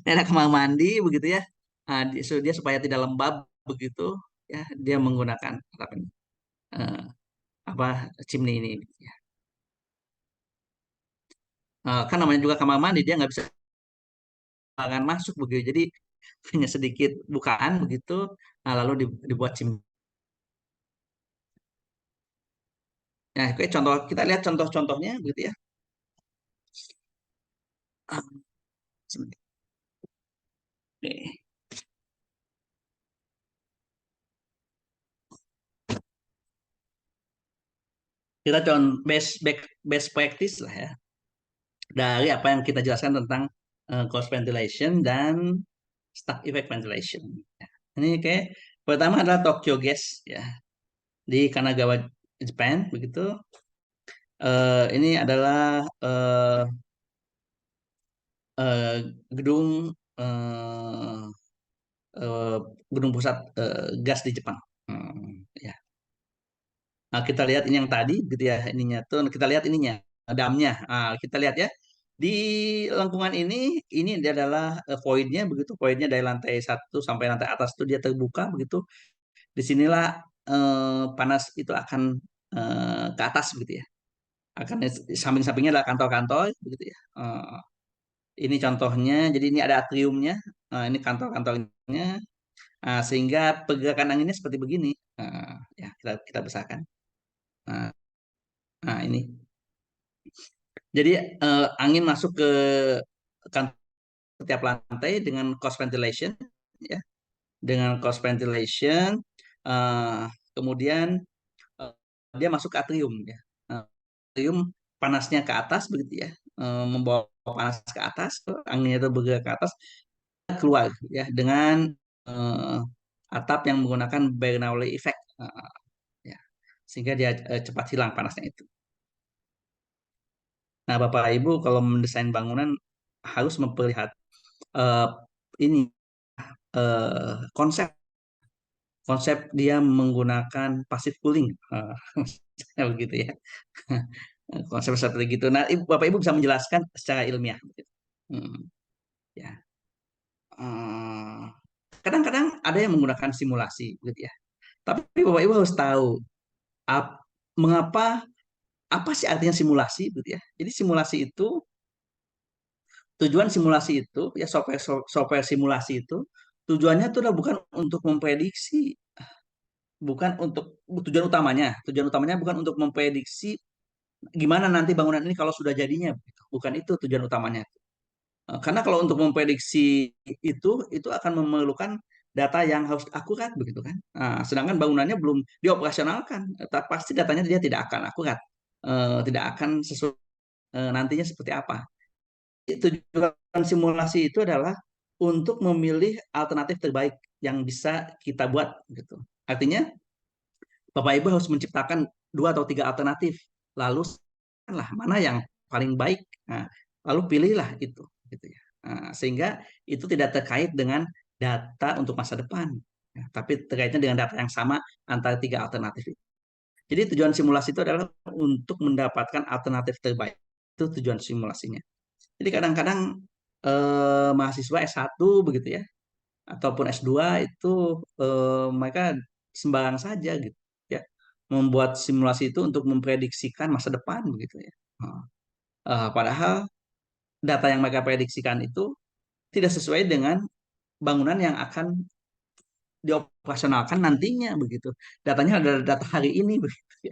Ini ada kamar mandi begitu ya. Dia supaya tidak lembab begitu ya, dia menggunakan apa ini, eh, apa chimney ini ya. Kan namanya juga kamar mandi, dia nggak bisa tangan masuk begitu, jadi hanya sedikit bukaan begitu, nah, lalu dibuat chimney. Nah, oke, contoh kita lihat contoh-contohnya begitu ya. Ah, sebentar. Oke. Kita contoh best practice lah ya, dari apa yang kita jelaskan tentang cross ventilation dan stack effect ventilation. Ini kayak pertama adalah Tokyo Gas ya, di Kanagawa, Jepang begitu. Ini adalah eh, gedung eh, eh, gedung pusat gas di Jepang. Ya. Nah, kita lihat ini yang tadi, gitu ya, ininya tuh. Kita lihat ininya, damnya. Nah, kita lihat ya, di lengkungan ini dia adalah voidnya, begitu. Voidnya dari lantai 1 sampai lantai atas itu dia terbuka, begitu. Disinilah panas itu akan ke atas, begitu ya. Akan samping-sampingnya adalah kantor-kantor, begitu ya. Ini contohnya, jadi ini ada atriumnya. Ini kantor-kantornya. Sehingga pergerakan anginnya seperti begini. Ya, kita besarkan. Nah, ini. Jadi angin masuk ke kantor setiap lantai dengan cross ventilation, ya, dengan cross ventilation. eh, Kemudian eh, dia masuk ke atrium, ya. Atrium panasnya ke atas, begitu ya, membawa panas ke atas, anginnya itu bergerak ke atas, keluar ya dengan eh, atap yang menggunakan Bernoulli effect, ya, sehingga dia cepat hilang panasnya itu. Nah, Bapak Ibu kalau mendesain bangunan harus memperlihat eh, ini konsep konsep dia menggunakan passive cooling, begitu ya. Konsep seperti itu. Nah, Bapak Ibu bisa menjelaskan secara ilmiah. Begitu. Ya. Eh, Kadang-kadang ada yang menggunakan simulasi, gitu ya. Tapi Bapak Ibu harus tahu mengapa, apa sih artinya simulasi, gitu ya. Jadi tujuan simulasi itu ya, software simulasi itu tujuannya itu adalah bukan untuk memprediksi, bukan untuk tujuan utamanya bukan untuk memprediksi gimana nanti bangunan ini kalau sudah jadinya, begitu. Bukan itu tujuan utamanya. Karena kalau untuk memprediksi itu akan memerlukan data yang harus akurat, begitu kan. Sedangkan bangunannya belum dioperasionalkan, pasti datanya dia tidak akan akurat, tidak akan sesuai nantinya seperti apa. Tujuan simulasi itu adalah untuk memilih alternatif terbaik yang bisa kita buat, gitu. Artinya Bapak Ibu harus menciptakan 2 atau 3 alternatif, lalu lah mana yang paling baik. Lalu pilihlah itu, gitu ya. Sehingga itu tidak terkait dengan data untuk masa depan, ya, tapi terkaitnya dengan data yang sama antara 3 alternatif itu. Jadi tujuan simulasi itu adalah untuk mendapatkan alternatif terbaik. Itu tujuan simulasinya. Jadi kadang-kadang mahasiswa S1, begitu ya, ataupun S2 itu mereka sembarang saja, gitu ya, membuat simulasi itu untuk memprediksikan masa depan, begitu ya. Padahal data yang mereka prediksikan itu tidak sesuai dengan bangunan yang akan dioperasionalkan nantinya, begitu. Datanya adalah data hari ini, begitu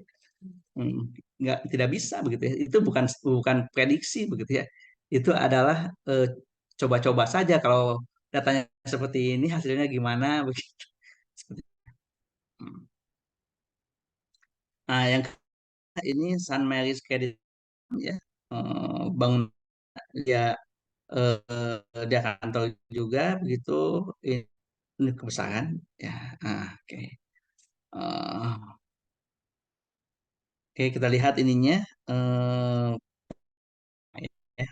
ya. Tidak bisa, begitu ya. Itu bukan bukan prediksi, begitu ya. Itu adalah coba-coba saja, kalau datanya seperti ini hasilnya gimana, begitu. Nah, yang ini Sun Mary's Credit, ya, bangun dia dia kantor juga, begitu. Ini kebesaran, ya. Oke. Eh, oke, kita lihat ininya. eh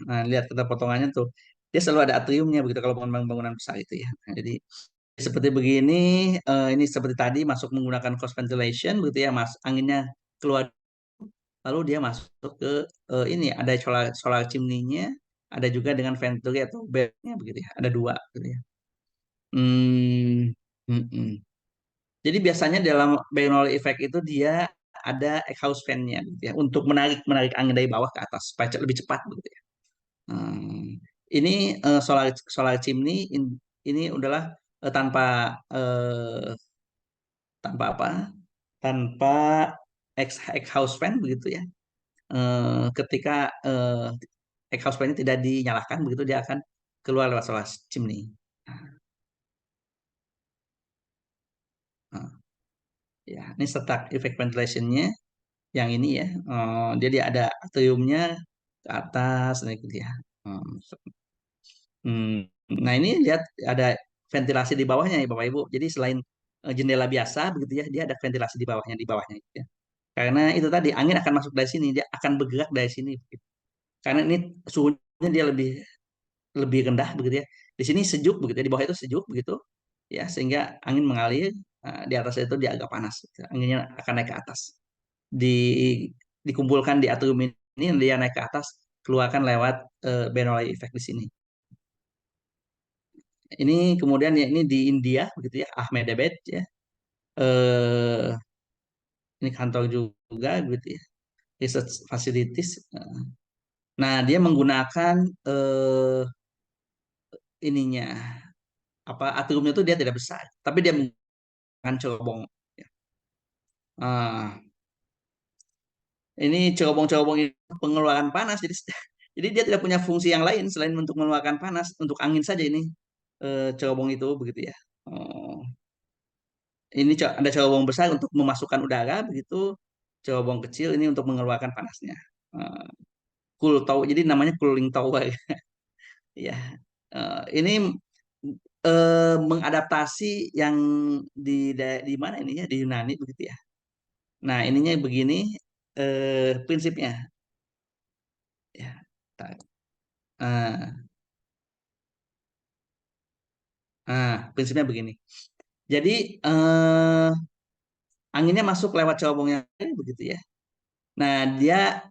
Nah, lihat kita potongannya tuh. Dia selalu ada atriumnya, begitu kalau bangunan besar itu ya. Nah, jadi seperti begini, ini seperti tadi masuk menggunakan cross ventilation, begitu ya, Mas. Anginnya keluar, lalu dia masuk ke ini ada solar chimney-nya, ada juga dengan venturi atau bed-nya, begitu ya. Ada 2, gitu ya. Hmm, mm, mm. Jadi biasanya dalam Bernoulli effect itu dia ada exhaust fan-nya, gitu ya, untuk menarik menarik angin dari bawah ke atas supaya lebih cepat, begitu ya. Hmm, ini solar solar chimney, ini udahlah tanpa tanpa apa? Tanpa exhaust fan, begitu ya. Ketika exhaust fan-nya tidak dinyalakan, begitu dia akan keluar lewat solar chimney. Nah, ya, ini stack effect ventilation-nya yang ini ya. Dia ada atriumnya ke atas, nah, gitu ya. Hmm, Hmm, Nah, ini lihat ada ventilasi di bawahnya ya Bapak Ibu. Jadi selain jendela biasa, begitu ya, dia ada ventilasi di bawahnya gitu ya. Karena itu tadi angin akan masuk dari sini, dia akan bergerak dari sini, begitu. Karena ini suhunya dia lebih lebih rendah begitu ya. Di sini sejuk begitu ya, di bawah itu sejuk begitu ya, sehingga angin mengalir. Di atas itu dia agak panas, gitu. Anginnya akan naik ke atas. Di dikumpulkan di atrium ini, dia naik ke atas, keluarkan lewat Bernoulli effect di sini. Ini kemudian ya, ini di India begitu ya, Ahmedabad ya. Eh, ini kantor juga gitu ya, research facilities. Nah, dia menggunakan ininya apa atriumnya itu dia tidak besar, tapi dia menggunakan cerobong. Ah, ini cerobong-cerobong itu pengeluaran panas, jadi jadi dia tidak punya fungsi yang lain selain untuk mengeluarkan panas, untuk angin saja ini cerobong itu begitu ya. Oh, ini ada cerobong besar untuk memasukkan udara begitu, cerobong kecil ini untuk mengeluarkan panasnya. Eh, Cool tower, jadi namanya cooling tower ya. Ini mengadaptasi yang di mana ini ya, di Yunani begitu ya. Nah, ininya begini prinsipnya ya. Nah, prinsipnya begini. Jadi anginnya masuk lewat cerobongnya begitu ya. Nah, dia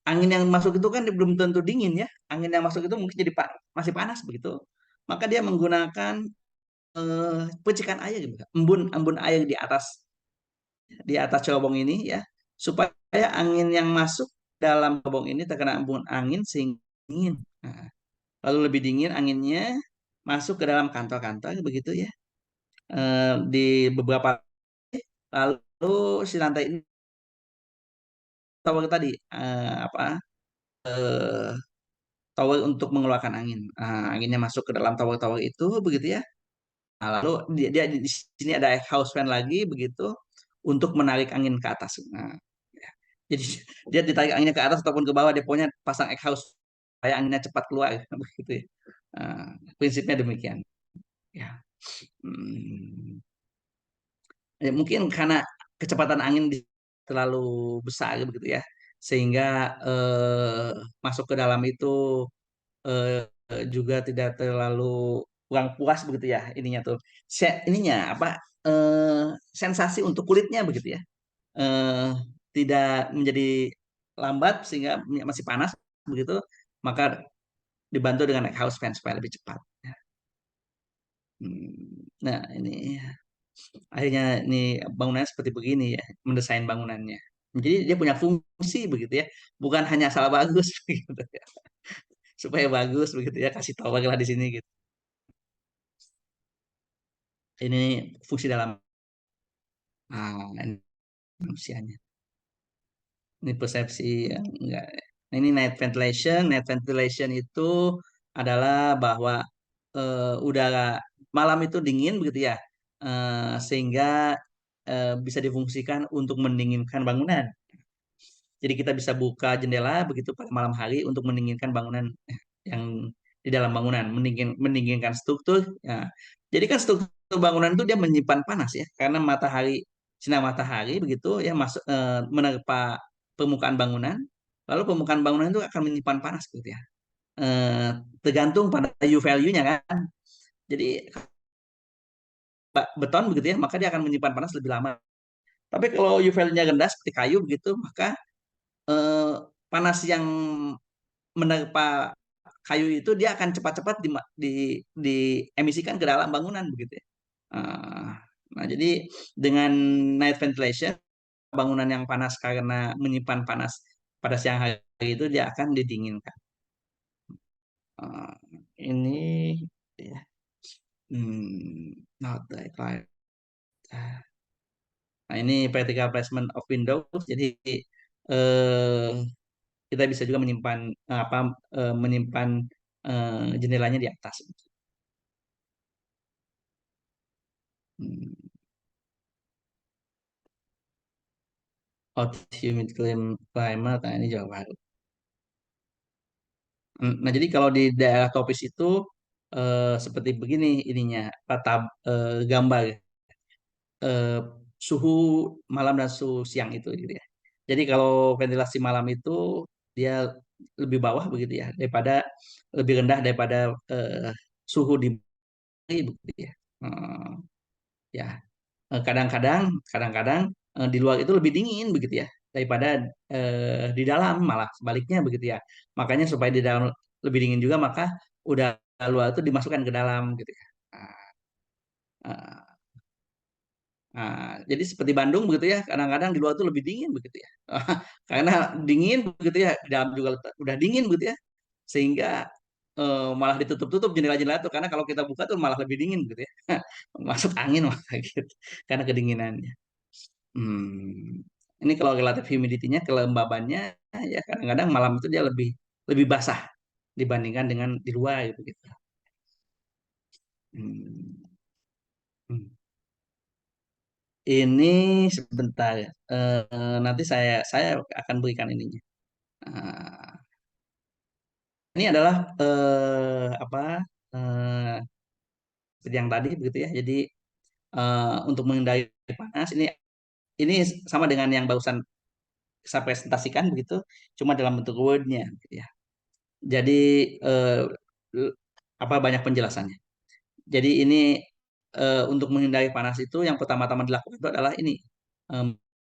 angin yang masuk itu kan belum tentu dingin ya. Angin yang masuk itu mungkin jadi masih panas begitu. Maka dia menggunakan percikan air gitu, embun air di atas cerobong ini ya, supaya angin yang masuk dalam cerobong ini terkena embun angin sehingga dingin. Nah, lalu lebih dingin anginnya masuk ke dalam kantor-kantor begitu ya. Di beberapa lalu si lantai ini tower tadi apa eh, tower untuk mengeluarkan angin. Anginnya masuk ke dalam tower-tower itu begitu ya. Nah, lalu dia di sini ada house fan lagi begitu untuk menarik angin ke atas. Nah, ya. Jadi dia ditarik anginnya ke atas ataupun ke bawah, dia pokoknya pasang exhaust supaya anginnya cepat keluar begitu ya. Nah, prinsipnya demikian. Ya. Hmm. Ya, mungkin karena kecepatan angin terlalu besar begitu ya, sehingga masuk ke dalam itu juga tidak terlalu kurang puas begitu ya ininya tuh. Ininya apa eh, sensasi untuk kulitnya begitu ya. Eh, Tidak menjadi lambat sehingga masih panas begitu, maka dibantu dengan house fan supaya lebih cepat. Nah, ini akhirnya ini bangunannya seperti begini ya, mendesain bangunannya. Jadi dia punya fungsi begitu ya, bukan hanya asal bagus begitu ya. Supaya bagus begitu ya, kasih tahu lah di sini gitu. Ini fungsi dalam ini manusianya. Ini persepsi yang enggak. Nah, ini night ventilation. Night ventilation itu adalah bahwa udara malam itu dingin begitu ya, sehingga bisa difungsikan untuk mendinginkan bangunan. Jadi kita bisa buka jendela begitu pada malam hari untuk mendinginkan bangunan yang di dalam bangunan, mendinginkan struktur. Ya. Jadi kan struktur bangunan itu dia menyimpan panas ya, karena sinar matahari begitu ya masuk menerpa permukaan bangunan, lalu permukaan bangunan itu akan menyimpan panas gitu ya. Eh, Tergantung pada U value-nya kan. Jadi beton begitu ya, maka dia akan menyimpan panas lebih lama. Tapi kalau U value-nya rendah seperti kayu begitu, maka eh, panas yang menerpa kayu itu dia akan cepat-cepat diemisikan ke dalam bangunan begitu ya. Ah, Nah, jadi dengan night ventilation, bangunan yang panas karena menyimpan panas pada siang hari itu dia akan didinginkan. Ah, ini ya, not that right. Nah, ini vertical placement of windows. Jadi eh, kita bisa juga menyimpan menyimpan jendelanya di atas. Hmm. Hot humid climate, nah ini Jawa Baru. Nah, jadi kalau di daerah tropis itu seperti begini ininya, gambar eh, suhu malam dan suhu siang itu gitu ya. Jadi kalau ventilasi malam itu dia lebih bawah begitu ya, daripada lebih rendah daripada suhu di bumi begitu ya. Eh, ya, kadang-kadang di luar itu lebih dingin begitu ya daripada di dalam, malah sebaliknya begitu ya. Makanya supaya di dalam lebih dingin juga, maka udara luar itu dimasukkan ke dalam gitu ya. Nah, jadi seperti Bandung begitu ya, kadang-kadang di luar itu lebih dingin begitu ya. Karena dingin begitu ya, di dalam juga udah dingin begitu ya, sehingga malah ditutup-tutup jendela-jendela itu, karena kalau kita buka tuh malah lebih dingin gitu ya. Masuk angin malah gitu, karena kedinginannya. Hmm. Ini kalau relatif humidity-nya, kelembabannya ya kadang-kadang malam itu dia lebih lebih basah dibandingkan dengan di luar gitu. Gitu. Hmm. Hmm. Ini sebentar ya. Nanti saya akan berikan ininya. Nah, ini adalah apa seperti yang tadi begitu ya. Jadi untuk menghindari panas, ini sama dengan yang barusan saya presentasikan begitu, cuma dalam bentuk wordnya gitu ya. Jadi eh, apa banyak penjelasannya. Jadi ini untuk menghindari panas itu yang pertama-tama dilakukan itu adalah ini,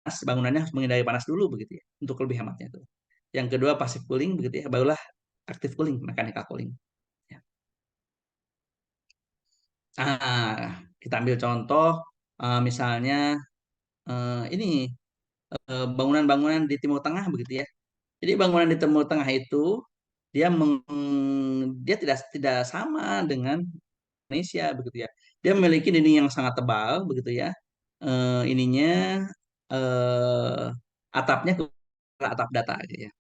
bangunannya harus menghindari panas dulu begitu ya, untuk lebih hematnya itu. Yang kedua passive cooling begitu ya, barulah active cooling, mechanical cooling. Ya. Kita ambil contoh misalnya ini bangunan-bangunan di Timur Tengah begitu ya. Jadi bangunan di Timur Tengah itu dia dia tidak sama dengan Indonesia begitu ya. Dia memiliki dinding yang sangat tebal begitu ya. Ininya atapnya ke atap datar gitu ya.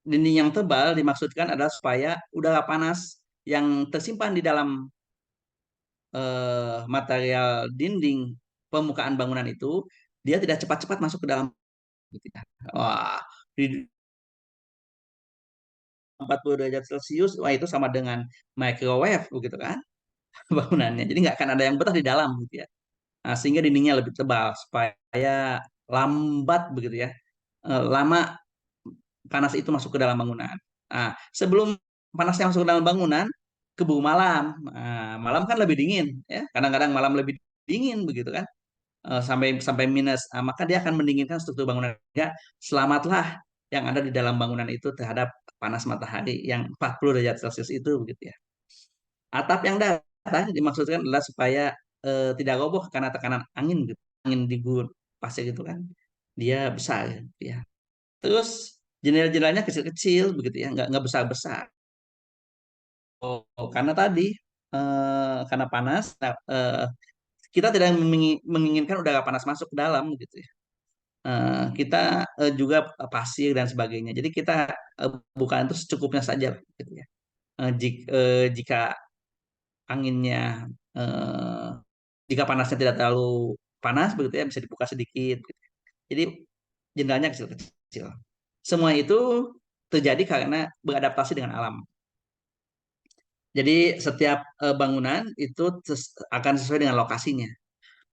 Dinding yang tebal dimaksudkan adalah supaya udara panas yang tersimpan di dalam material dinding permukaan bangunan itu, dia tidak cepat-cepat masuk ke dalam gitu ya. Wah, di 40 derajat Celcius, wah itu sama dengan microwave begitu kan bangunannya. Jadi nggak akan ada yang betah di dalam gitu ya. Nah, sehingga dindingnya lebih tebal supaya lambat begitu ya. Lama panas itu masuk ke dalam bangunan. Nah, sebelum panasnya masuk ke dalam bangunan, keburu malam. Nah, malam kan lebih dingin ya. Kadang-kadang malam lebih dingin begitu kan. Sampai sampai minus. Nah, maka dia akan mendinginkan struktur bangunan. Ya, selamatlah yang ada di dalam bangunan itu terhadap panas matahari yang 40 derajat Celcius itu begitu ya. Atap yang datar dimaksudkan adalah supaya tidak roboh karena tekanan angin gitu. Angin di gurun pasir itu kan. Dia besar ya. Terus jendela-jendelanya kecil-kecil begitu ya, nggak besar-besar. Karena tadi karena panas, kita tidak menginginkan udara panas masuk ke dalam gitu ya. Kita juga pasir dan sebagainya. Jadi kita bukan itu secukupnya saja gitu ya. Jika anginnya eh, jika panasnya tidak terlalu panas begitu ya, bisa dibuka sedikit gitu. Jadi jendelanya kecil-kecil. Semua itu terjadi karena beradaptasi dengan alam. Jadi setiap bangunan itu akan sesuai dengan lokasinya.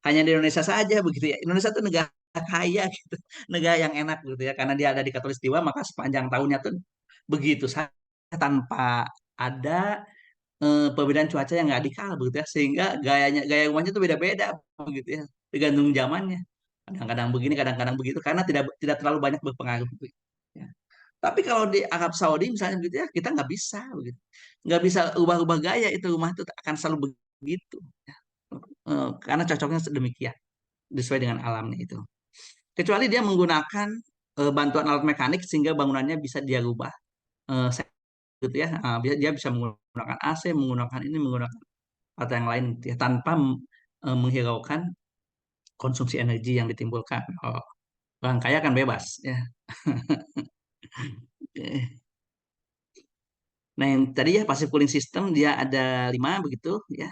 Hanya di Indonesia saja begitu ya. Indonesia itu negara kaya gitu, negara yang enak gitu ya. Karena dia ada di Katulistiwa, maka sepanjang tahunnya tuh begitu saja tanpa ada perbedaan cuaca yang radikal begitu ya. Sehingga gaya rumahnya itu beda-beda begitu ya, tergantung zamannya. Kadang-kadang begini, kadang-kadang begitu, karena tidak tidak terlalu banyak berpengaruh. Ya. Tapi kalau di Arab Saudi misalnya begitu ya, kita nggak bisa begitu. Nggak bisa ubah-ubah gaya, itu rumah itu akan selalu begitu. Ya. Karena cocoknya sedemikian, sesuai dengan alamnya itu. Kecuali dia menggunakan bantuan alat mekanik sehingga bangunannya bisa dia rubah. Gitu ya. Dia bisa menggunakan AC, menggunakan ini, menggunakan atau yang lain gitu ya, tanpa menghiraukan konsumsi energi yang ditimbulkan. Orang kaya kan bebas ya. Oke. Nah, yang tadi ya passive cooling system dia ada 5 begitu ya.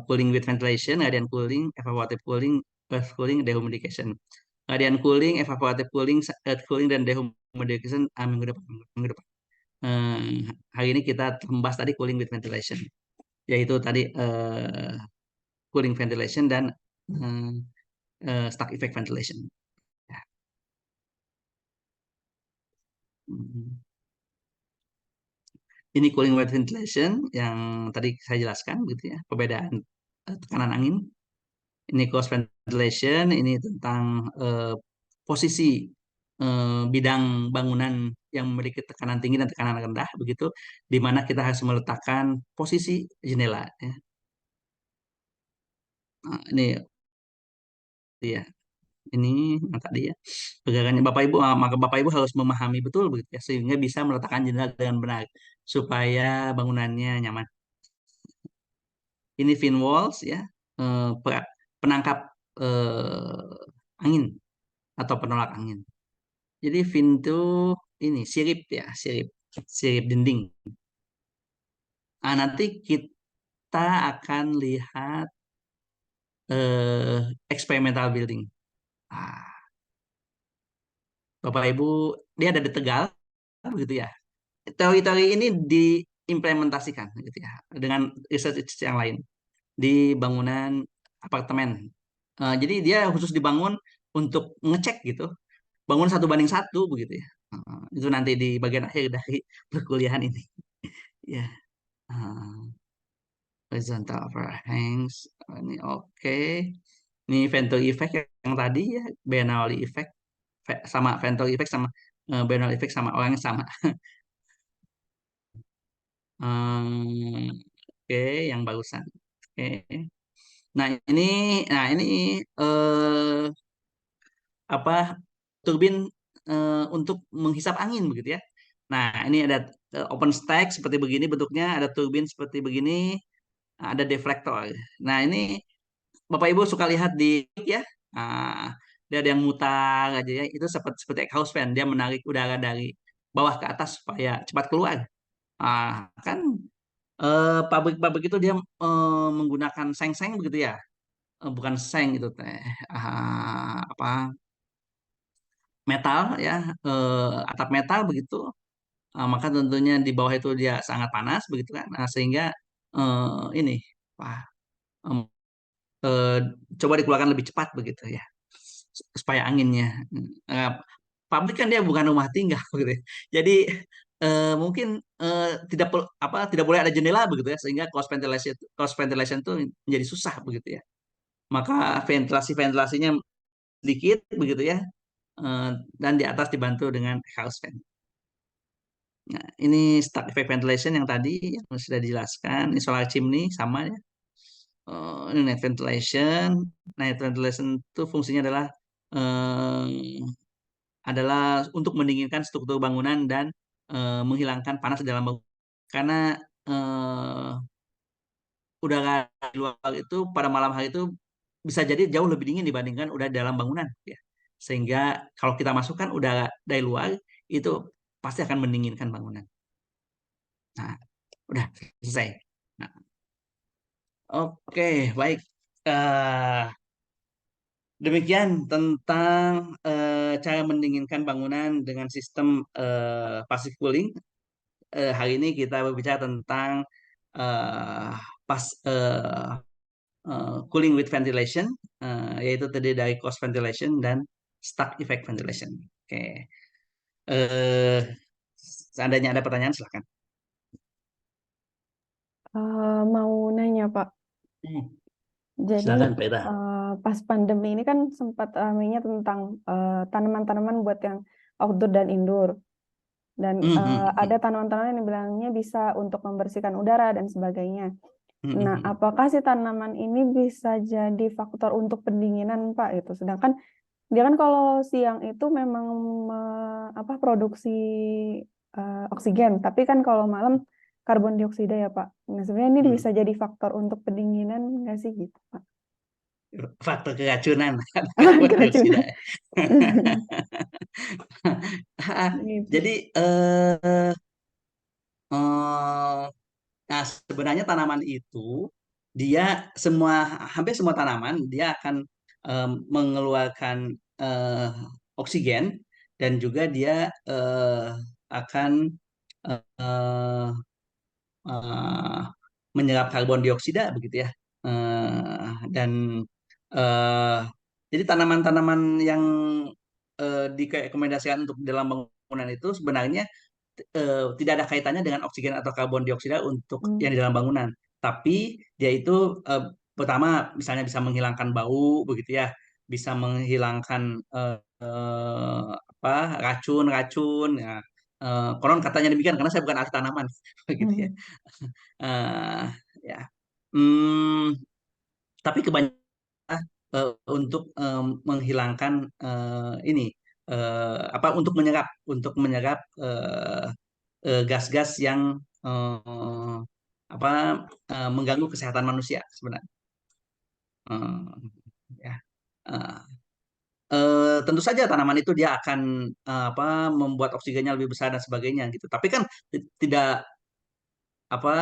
Cooling with ventilation, radiant cooling, evaporative cooling, earth cooling, dehumidification. Radiant cooling, evaporative cooling, earth cooling, dan dehumidification minggu depan. Minggu depan. Hari ini kita membahas tadi cooling with ventilation, yaitu tadi cooling ventilation dan eh, stack effect ventilation. Ya. Hmm. Ini cooling with ventilation yang tadi saya jelaskan gitu ya, perbedaan tekanan angin. Ini cross ventilation, ini tentang posisi bidang bangunan yang memiliki tekanan tinggi dan tekanan rendah begitu, di mana kita harus meletakkan posisi jendela ya. Nah, ini ya, ini yang tadi ya. Pergerakannya Bapak Ibu, maka Bapak Ibu harus memahami betul begitu ya, sehingga bisa meletakkan jendela dengan benar supaya bangunannya nyaman. Ini fin walls ya, penangkap angin atau penolak angin. Jadi fin itu ini sirip ya, sirip dinding. Nah, nanti kita akan lihat experimental building. Ah, Bapak Ibu, dia ada di Tegal, begitu ya. Teori-teori ini diimplementasikan, gitu ya, dengan research yang lain di bangunan apartemen. Jadi dia khusus dibangun untuk ngecek gitu, bangun 1:1 begitu ya. Itu nanti di bagian akhir dari perkuliahan ini. Ya, horizontal overhangs. Ini oke. Ini Venturi effect yang tadi ya, Bernoulli effect sama Venturi effect sama Bernoulli effect sama orangnya sama. Oke, yang barusan. Oke. Nah ini, eh, apa turbin untuk menghisap angin begitu ya. Nah ini ada open stack seperti begini bentuknya, ada turbin seperti begini, ada deflektor. Nah ini Bapak Ibu suka lihat di ya, nah, dia ada yang mutar aja ya, itu seperti seperti exhaust fan, dia menarik udara dari bawah ke atas supaya cepat keluar. Kan pabrik-pabrik itu dia menggunakan seng-seng begitu ya. Bukan seng itu teh, apa, metal ya, atap metal begitu. Maka tentunya di bawah itu dia sangat panas begitu kan. Nah, sehingga ini wah, em, eh, coba dikeluarkan lebih cepat begitu ya, supaya anginnya. Eh, Pabrik kan dia bukan rumah tinggal gitu ya. Jadi mungkin tidak boleh ada jendela begitu ya, sehingga cross ventilation itu menjadi susah begitu ya. Maka ventilasinya sedikit begitu ya, eh, dan di atas dibantu dengan house fan. Nah, ini stack effect ventilation yang tadi yang sudah dijelaskan. Ini solar chimney sama ya. Ini net ventilation. Net ventilation itu fungsinya adalah untuk mendinginkan struktur bangunan dan menghilangkan panas di dalam bangunan. Karena eh, udara di luar itu pada malam hari itu bisa jadi jauh lebih dingin dibandingkan udara di dalam bangunan ya. Sehingga kalau kita masukkan udara dari luar itu pasti akan mendinginkan bangunan. Nah, udah selesai. Nah, oke, baik. Eh, Demikian tentang cara mendinginkan bangunan dengan sistem passive cooling. Hari ini kita berbicara tentang eh, pas cooling with ventilation, yaitu terdiri dari cross ventilation dan stack effect ventilation. Oke, eh, seandainya ada pertanyaan silakan. Mau nanya Pak, jadi Silakan Pak Ira. pas pandemi ini kan sempat ramainya tentang tanaman-tanaman buat yang outdoor dan indoor. Dan ada tanaman-tanaman yang bilangnya bisa untuk membersihkan udara dan sebagainya. Nah, apakah si tanaman ini bisa jadi faktor untuk pendinginan Pak? Itu sedangkan dia kan kalau siang itu memang produksi oksigen, tapi kan kalau malam karbon dioksida ya Pak. Nah, sebenarnya ini bisa jadi faktor untuk pendinginan nggak sih gitu Pak? Faktor keracunan karbon dioksida. Keracunan. Gitu. Jadi nah sebenarnya tanaman itu dia hampir semua tanaman dia akan mengeluarkan eh, oksigen dan juga dia akan eh, eh, menyerap karbon dioksida begitu ya. Dan eh, jadi tanaman-tanaman yang direkomendasikan untuk dalam bangunan itu sebenarnya tidak ada kaitannya dengan oksigen atau karbon dioksida untuk Hmm. yang di dalam bangunan. Tapi dia itu pertama misalnya bisa menghilangkan bau begitu ya, bisa menghilangkan apa racun-racun ya. Konon katanya demikian karena saya bukan ahli tanaman begitu ya. Hmm. Eh, ya. Hmm, tapi kebanyakan untuk menghilangkan ini apa untuk menyerap gas-gas yang apa mengganggu kesehatan manusia sebenarnya. Eh, ya. Eh, tentu saja tanaman itu dia akan apa membuat oksigennya lebih besar dan sebagainya gitu. Tapi kan tidak apa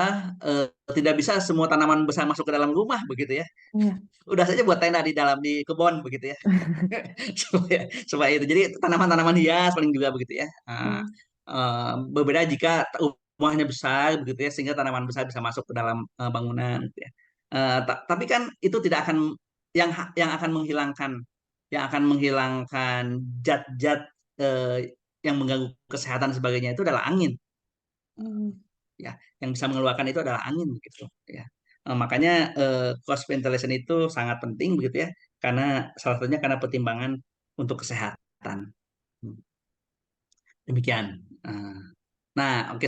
tidak bisa semua tanaman besar masuk ke dalam rumah begitu ya. Iya. Udah saja buat tenda di kebun begitu ya. supaya itu. Jadi tanaman-tanaman hias paling juga begitu ya. Nah, Hmm. berbeda jika rumahnya besar begitu ya sehingga tanaman besar bisa masuk ke dalam bangunan gitu ya. Tapi kan itu tidak akan yang akan menghilangkan zat-zat yang mengganggu kesehatan sebagainya itu adalah angin Hmm. ya. Yang bisa mengeluarkan itu adalah angin gitu ya. Makanya cost ventilation itu sangat penting begitu ya karena salah satunya karena pertimbangan untuk kesehatan. Hmm. Demikian. Nah, oke,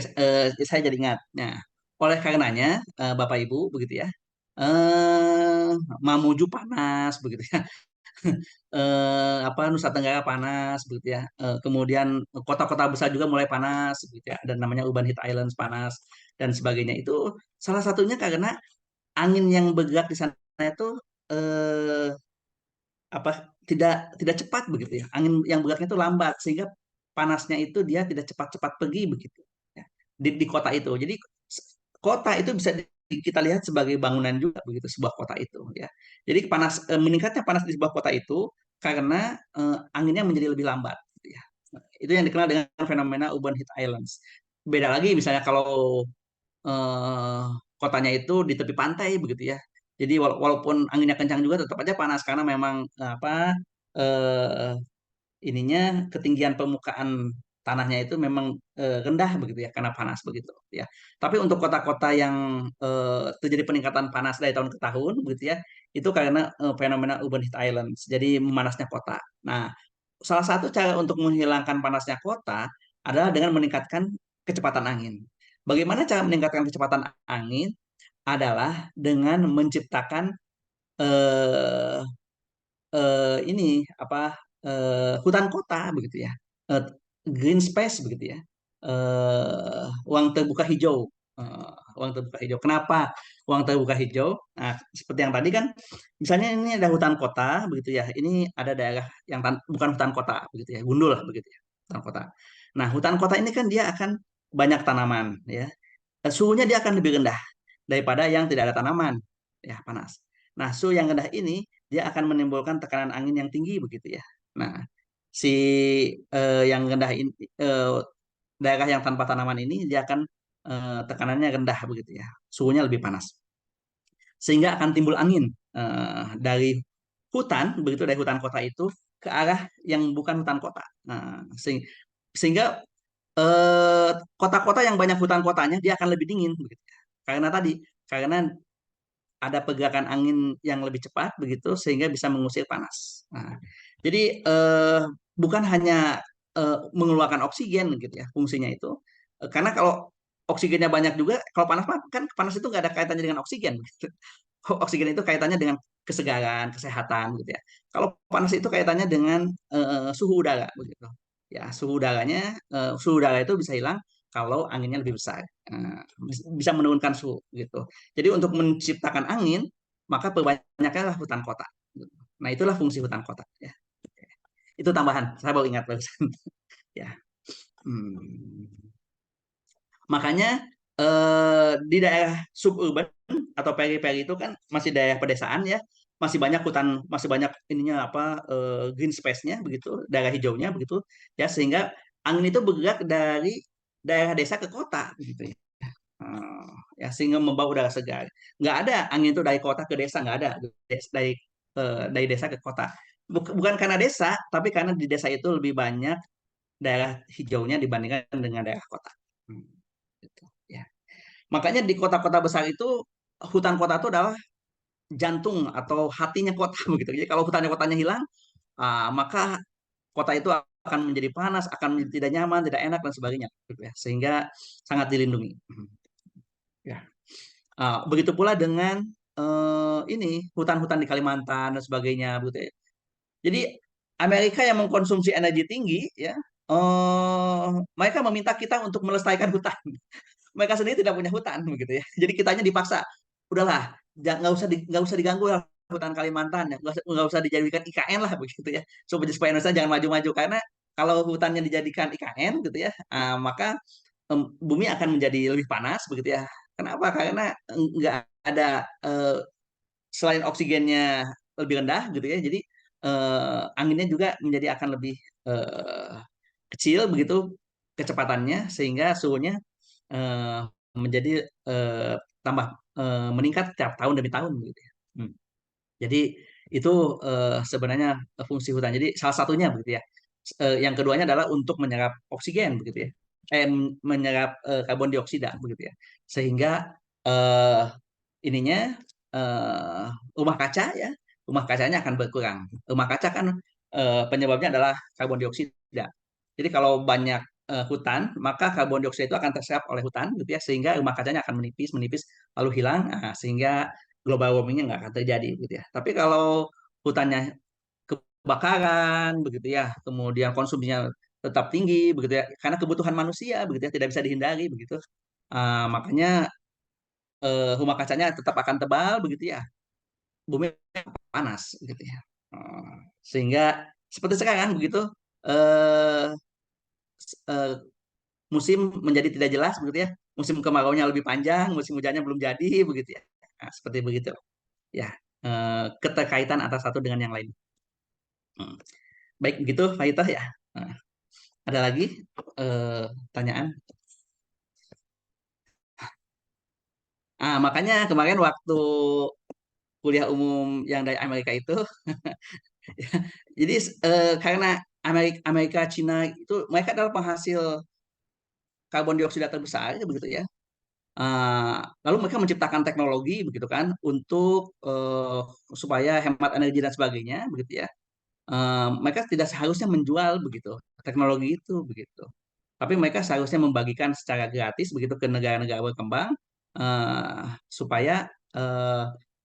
saya jadi ingat. Nah, oleh karenanya, Bapak Ibu, begitu ya, eh, Mamuju panas, begitu ya, apa Nusa Tenggara panas, begitu ya, kemudian kota-kota besar juga mulai panas, begitu ya, dan namanya Urban Heat Islands panas dan sebagainya. Itu salah satunya karena angin yang bergerak di sana itu eh, apa tidak cepat begitu ya. Angin yang bergeraknya itu lambat sehingga panasnya itu dia tidak cepat-cepat pergi begitu ya. Di kota itu. Jadi kota itu bisa kita lihat sebagai bangunan juga begitu sebuah kota itu ya. Jadi meningkatnya panas di sebuah kota itu karena anginnya menjadi lebih lambat gitu ya. Itu yang dikenal dengan fenomena urban heat islands. Beda lagi misalnya kalau eh, kotanya itu di tepi pantai begitu ya. Jadi walaupun anginnya kencang juga tetap aja panas karena memang apa eh, ininya ketinggian permukaan tanahnya itu memang rendah begitu ya karena panas begitu ya. Tapi untuk kota-kota yang terjadi peningkatan panas dari tahun ke tahun begitu ya, itu karena fenomena urban heat islands. Jadi memanasnya kota. Nah, salah satu cara untuk menghilangkan panasnya kota adalah dengan meningkatkan kecepatan angin. Bagaimana cara meningkatkan kecepatan angin? Adalah dengan menciptakan eh, ini apa hutan kota begitu ya, Eh, green space begitu ya, ruang terbuka hijau. Ruang terbuka hijau. Kenapa ruang terbuka hijau? Nah, seperti yang tadi kan, misalnya ini ada hutan kota begitu ya, ini ada daerah yang bukan hutan kota begitu ya, gundul lah begitu ya, hutan kota. Nah, hutan kota ini kan dia akan banyak tanaman ya. Suhunya dia akan lebih rendah daripada yang tidak ada tanaman, ya panas. Nah, suhu yang rendah ini dia akan menimbulkan tekanan angin yang tinggi begitu ya. Nah, si yang rendah ini daerah yang tanpa tanaman ini dia akan tekanannya rendah begitu ya, suhunya lebih panas, sehingga akan timbul angin dari hutan begitu dari hutan kota itu ke arah yang bukan hutan kota. Nah, sehingga kota-kota yang banyak hutan kotanya dia akan lebih dingin begitu ya. Karena ada pergerakan angin yang lebih cepat begitu sehingga bisa mengusir panas. Nah, jadi bukan hanya mengeluarkan oksigen gitu ya fungsinya itu. Karena kalau oksigennya banyak juga, kalau panas kan panas itu nggak ada kaitannya dengan oksigen. Gitu. Oksigen itu kaitannya dengan kesegaran, kesehatan gitu ya. Kalau panas itu kaitannya dengan suhu udara begitu. Ya, suhu udara itu bisa hilang kalau anginnya lebih besar. Bisa menurunkan suhu gitu. Jadi untuk menciptakan angin, maka perbanyaklah hutan kota. Nah, itulah fungsi hutan kota ya. Itu tambahan, saya baru ingat barusan. Ya. Hmm. Makanya di daerah suburban atau peri-peri itu kan masih daerah pedesaan ya, masih banyak hutan, masih banyak ininya apa green space-nya begitu, daerah hijaunya begitu ya sehingga angin itu bergerak dari daerah desa ke kota begitu ya. Ya sehingga membawa udara segar. Nggak ada angin itu dari kota ke desa, nggak ada dari desa ke kota. Bukan karena desa, tapi karena di desa itu lebih banyak daerah hijaunya dibandingkan dengan daerah kota. Gitu, ya. Makanya di kota-kota besar itu hutan kota itu adalah jantung atau hatinya kota begitu. Jadi kalau hutannya kotanya hilang, maka kota itu akan menjadi panas, akan menjadi tidak nyaman, tidak enak dan sebagainya, gitu ya. Sehingga sangat dilindungi. Ya. Begitu pula dengan ini hutan-hutan di Kalimantan dan sebagainya, begitu ya. Jadi Amerika yang mengkonsumsi energi tinggi, ya, mereka meminta kita untuk melestarikan hutan. Mereka sendiri tidak punya hutan, begitu ya. Jadi kitanya dipaksa, udahlah, nggak usah diganggu lah hutan Kalimantan, ya. Nggak usah dijadikan IKN lah, begitu ya. Supaya Indonesia jangan maju-maju karena kalau hutannya dijadikan IKN, gitu ya, maka bumi akan menjadi lebih panas, begitu ya. Kenapa? Karena nggak ada selain oksigennya lebih rendah, gitu ya. Jadi anginnya juga menjadi akan lebih eh, kecil begitu kecepatannya sehingga suhunya eh, menjadi tambah meningkat tiap tahun demi tahun gitu ya. Jadi itu sebenarnya fungsi hutan. Jadi salah satunya begitu ya. Yang keduanya adalah untuk menyerap oksigen begitu ya. Menyerap karbon dioksida begitu ya. Sehingga eh, ininya eh, rumah kaca ya, rumah kacanya akan berkurang. Rumah kaca kan penyebabnya adalah karbon dioksida. Jadi kalau banyak hutan, maka karbon dioksida itu akan terserap oleh hutan, gitu ya, sehingga rumah kacanya akan menipis, menipis, lalu hilang, sehingga global warmingnya nggak akan terjadi, gitu ya. Tapi kalau hutannya kebakaran, begitu ya, kemudian konsumsinya tetap tinggi, begitu ya, karena kebutuhan manusia, begitu ya, tidak bisa dihindari, begitu. Makanya rumah kacanya tetap akan tebal, begitu ya, bumi panas, gitu ya. Sehingga seperti sekarang, begitu. Eh, eh, Musim menjadi tidak jelas begitu ya. Musim kemarau-nya lebih panjang, musim hujannya belum jadi begitu ya. Nah, seperti begitu ya. Keterkaitan antara satu dengan yang lain. Baik begitu Pak Ito ya. Nah, ada lagi pertanyaan? Makanya kemarin waktu kuliah umum yang dari Amerika itu jadi karena Amerika Cina itu mereka adalah penghasil karbon dioksida terbesar begitu ya. Lalu mereka menciptakan teknologi begitu kan untuk supaya hemat energi dan sebagainya begitu ya. Mereka tidak seharusnya menjual begitu teknologi itu begitu. Tapi mereka seharusnya membagikan secara gratis begitu ke negara-negara berkembang supaya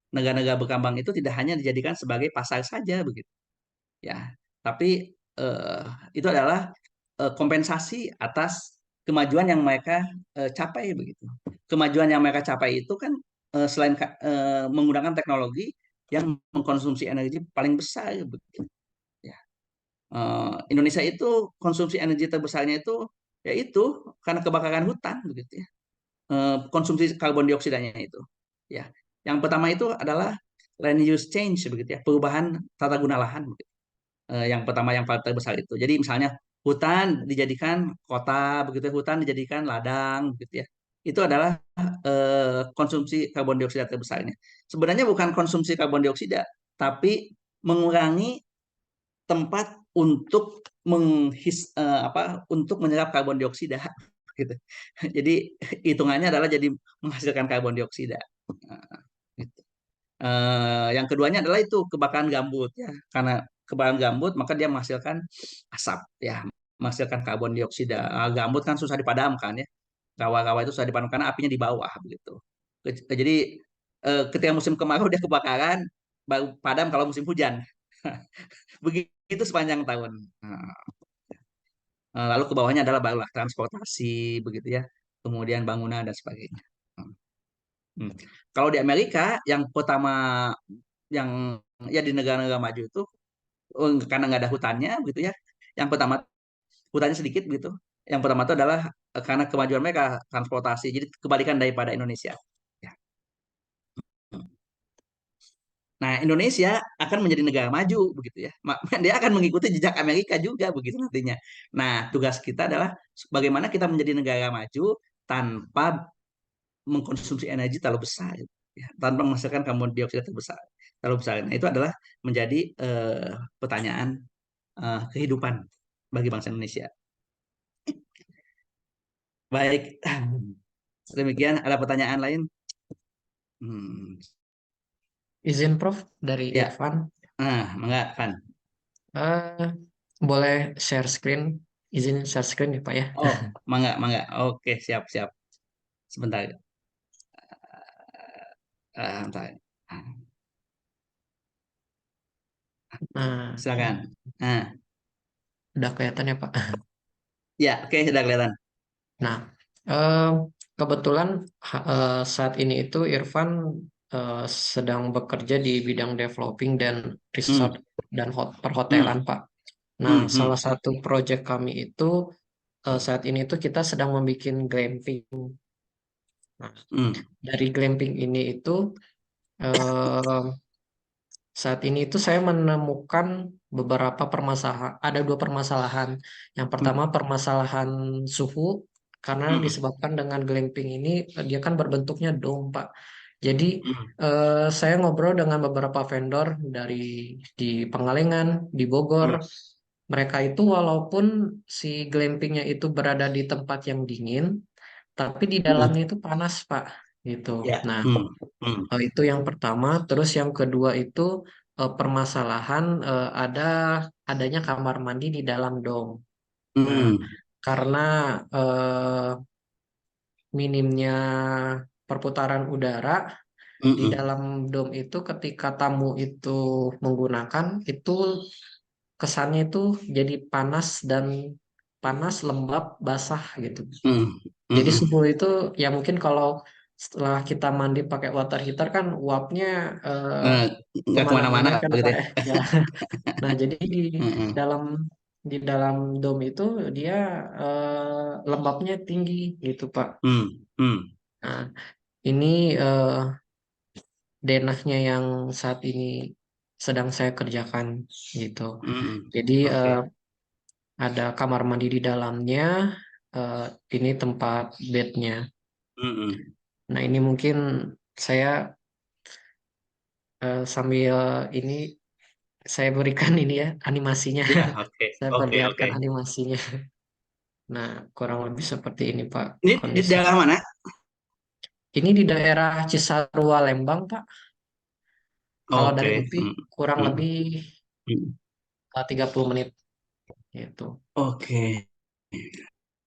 negara-negara berkembang itu tidak hanya dijadikan sebagai pasar saja begitu ya. Tapi eh, itu adalah kompensasi atas kemajuan yang mereka capai begitu. Kemajuan yang mereka capai itu kan selain menggunakan teknologi yang mengkonsumsi energi paling besar begitu. Ya. Indonesia itu konsumsi energi terbesarnya itu yaitu karena kebakaran hutan begitu ya. Konsumsi karbon dioksidanya itu. Ya. Yang pertama itu adalah land use change begitu ya, perubahan tata guna lahan begitu. Yang pertama yang paling terbesar itu. Jadi misalnya hutan dijadikan kota, begitu hutan dijadikan ladang, begitu ya. Itu adalah konsumsi karbon dioksida terbesarnya. Sebenarnya bukan konsumsi karbon dioksida, tapi mengurangi tempat untuk untuk menyerap karbon dioksida, gitu. Jadi hitungannya adalah jadi menghasilkan karbon dioksida. Gitu. Yang keduanya adalah itu kebakaran gambut ya, karena kebakaran gambut maka dia menghasilkan asap ya, menghasilkan karbon dioksida. Gambut kan susah dipadamkan ya, rawa-rawa itu susah dipadamkan karena apinya di bawah begitu. Jadi ketika musim kemarau dia kebakaran, baru padam kalau musim hujan. Begitu sepanjang tahun. Lalu ke bawahnya adalah barulah transportasi begitu ya, kemudian bangunan dan sebagainya. Hmm. Kalau di Amerika yang pertama yang ya di negara-negara maju itu karena nggak ada hutannya gitu ya. Yang pertama hutannya sedikit gitu. Yang pertama itu adalah karena kemajuan mereka transportasi. Jadi kebalikan daripada Indonesia. Ya. Nah, Indonesia akan menjadi negara maju begitu ya. Dia akan mengikuti jejak Amerika juga begitu nantinya. Nah, tugas kita adalah bagaimana kita menjadi negara maju tanpa mengkonsumsi energi terlalu besar ya, tanpa menghasilkan karbon dioksida terlalu besar. Nah, itu adalah menjadi pertanyaan kehidupan bagi bangsa Indonesia. Baik. Demikian, ada pertanyaan lain? Hmm. Izin Prof dari Ya, Irfan. mangga, Van. Eh, boleh share screen? Izin share screen ya Pak ya. Oh, mangga, mangga. Oke, siap, siap. Sebentar. Bentar. Nah, Silakan. Nah, udah kelihatan ya Pak. ya, oke, sudah kelihatan. Nah, eh, kebetulan saat ini itu Irfan sedang bekerja di bidang developing dan resort Hmm, dan perhotelan hmm, Pak. Nah, hmm, salah hmm, satu proyek kami itu saat ini itu kita sedang membuat glamping. Nah, hmm, dari glamping ini itu eh, saat ini itu saya menemukan beberapa permasalahan. Ada dua permasalahan. Yang pertama hmm, permasalahan suhu karena hmm, disebabkan dengan glamping ini dia kan berbentuknya dome, Pak. Jadi hmm, saya ngobrol dengan beberapa vendor dari di Pangalengan, di Bogor. hmm, Mereka itu walaupun si glampingnya itu berada di tempat yang dingin, tapi di dalamnya hmm. itu panas, Pak. Gitu. Ya, Nah, hmm, itu yang pertama. Terus yang kedua itu permasalahan adanya kamar mandi di dalam dom. Nah, hmm, karena eh, minimnya perputaran udara hmm, di hmm, dalam dom itu ketika tamu itu menggunakan itu kesannya itu jadi panas, lembab, basah gitu. hmm, hmm, Jadi hmm. suhu itu ya mungkin kalau setelah kita mandi pakai water heater kan uapnya eh, Eh, nggak kemana-mana kemana-mana lah kan begitu Pak. ya. Ya. Nah jadi Hmm, hmm, dalam di dalam dom itu dia lembabnya tinggi gitu Pak. hmm, hmm, Nah ini denahnya yang saat ini sedang saya kerjakan gitu. hmm. Jadi Oke. ada kamar mandi di dalamnya. eh, ini tempat bednya. Hmm, hmm. Nah ini mungkin saya sambil ini saya berikan ini ya animasinya. Ya, oke, Saya oke, oke. perlihatkan animasinya. Nah, kurang lebih seperti ini Pak Ini di kondisi. daerah mana? Ini di daerah Cisarua Lembang Pak. Kalau dari Oke. UPI Hmm, kurang hmm, lebih hmm. 30 menit gitu. Oke.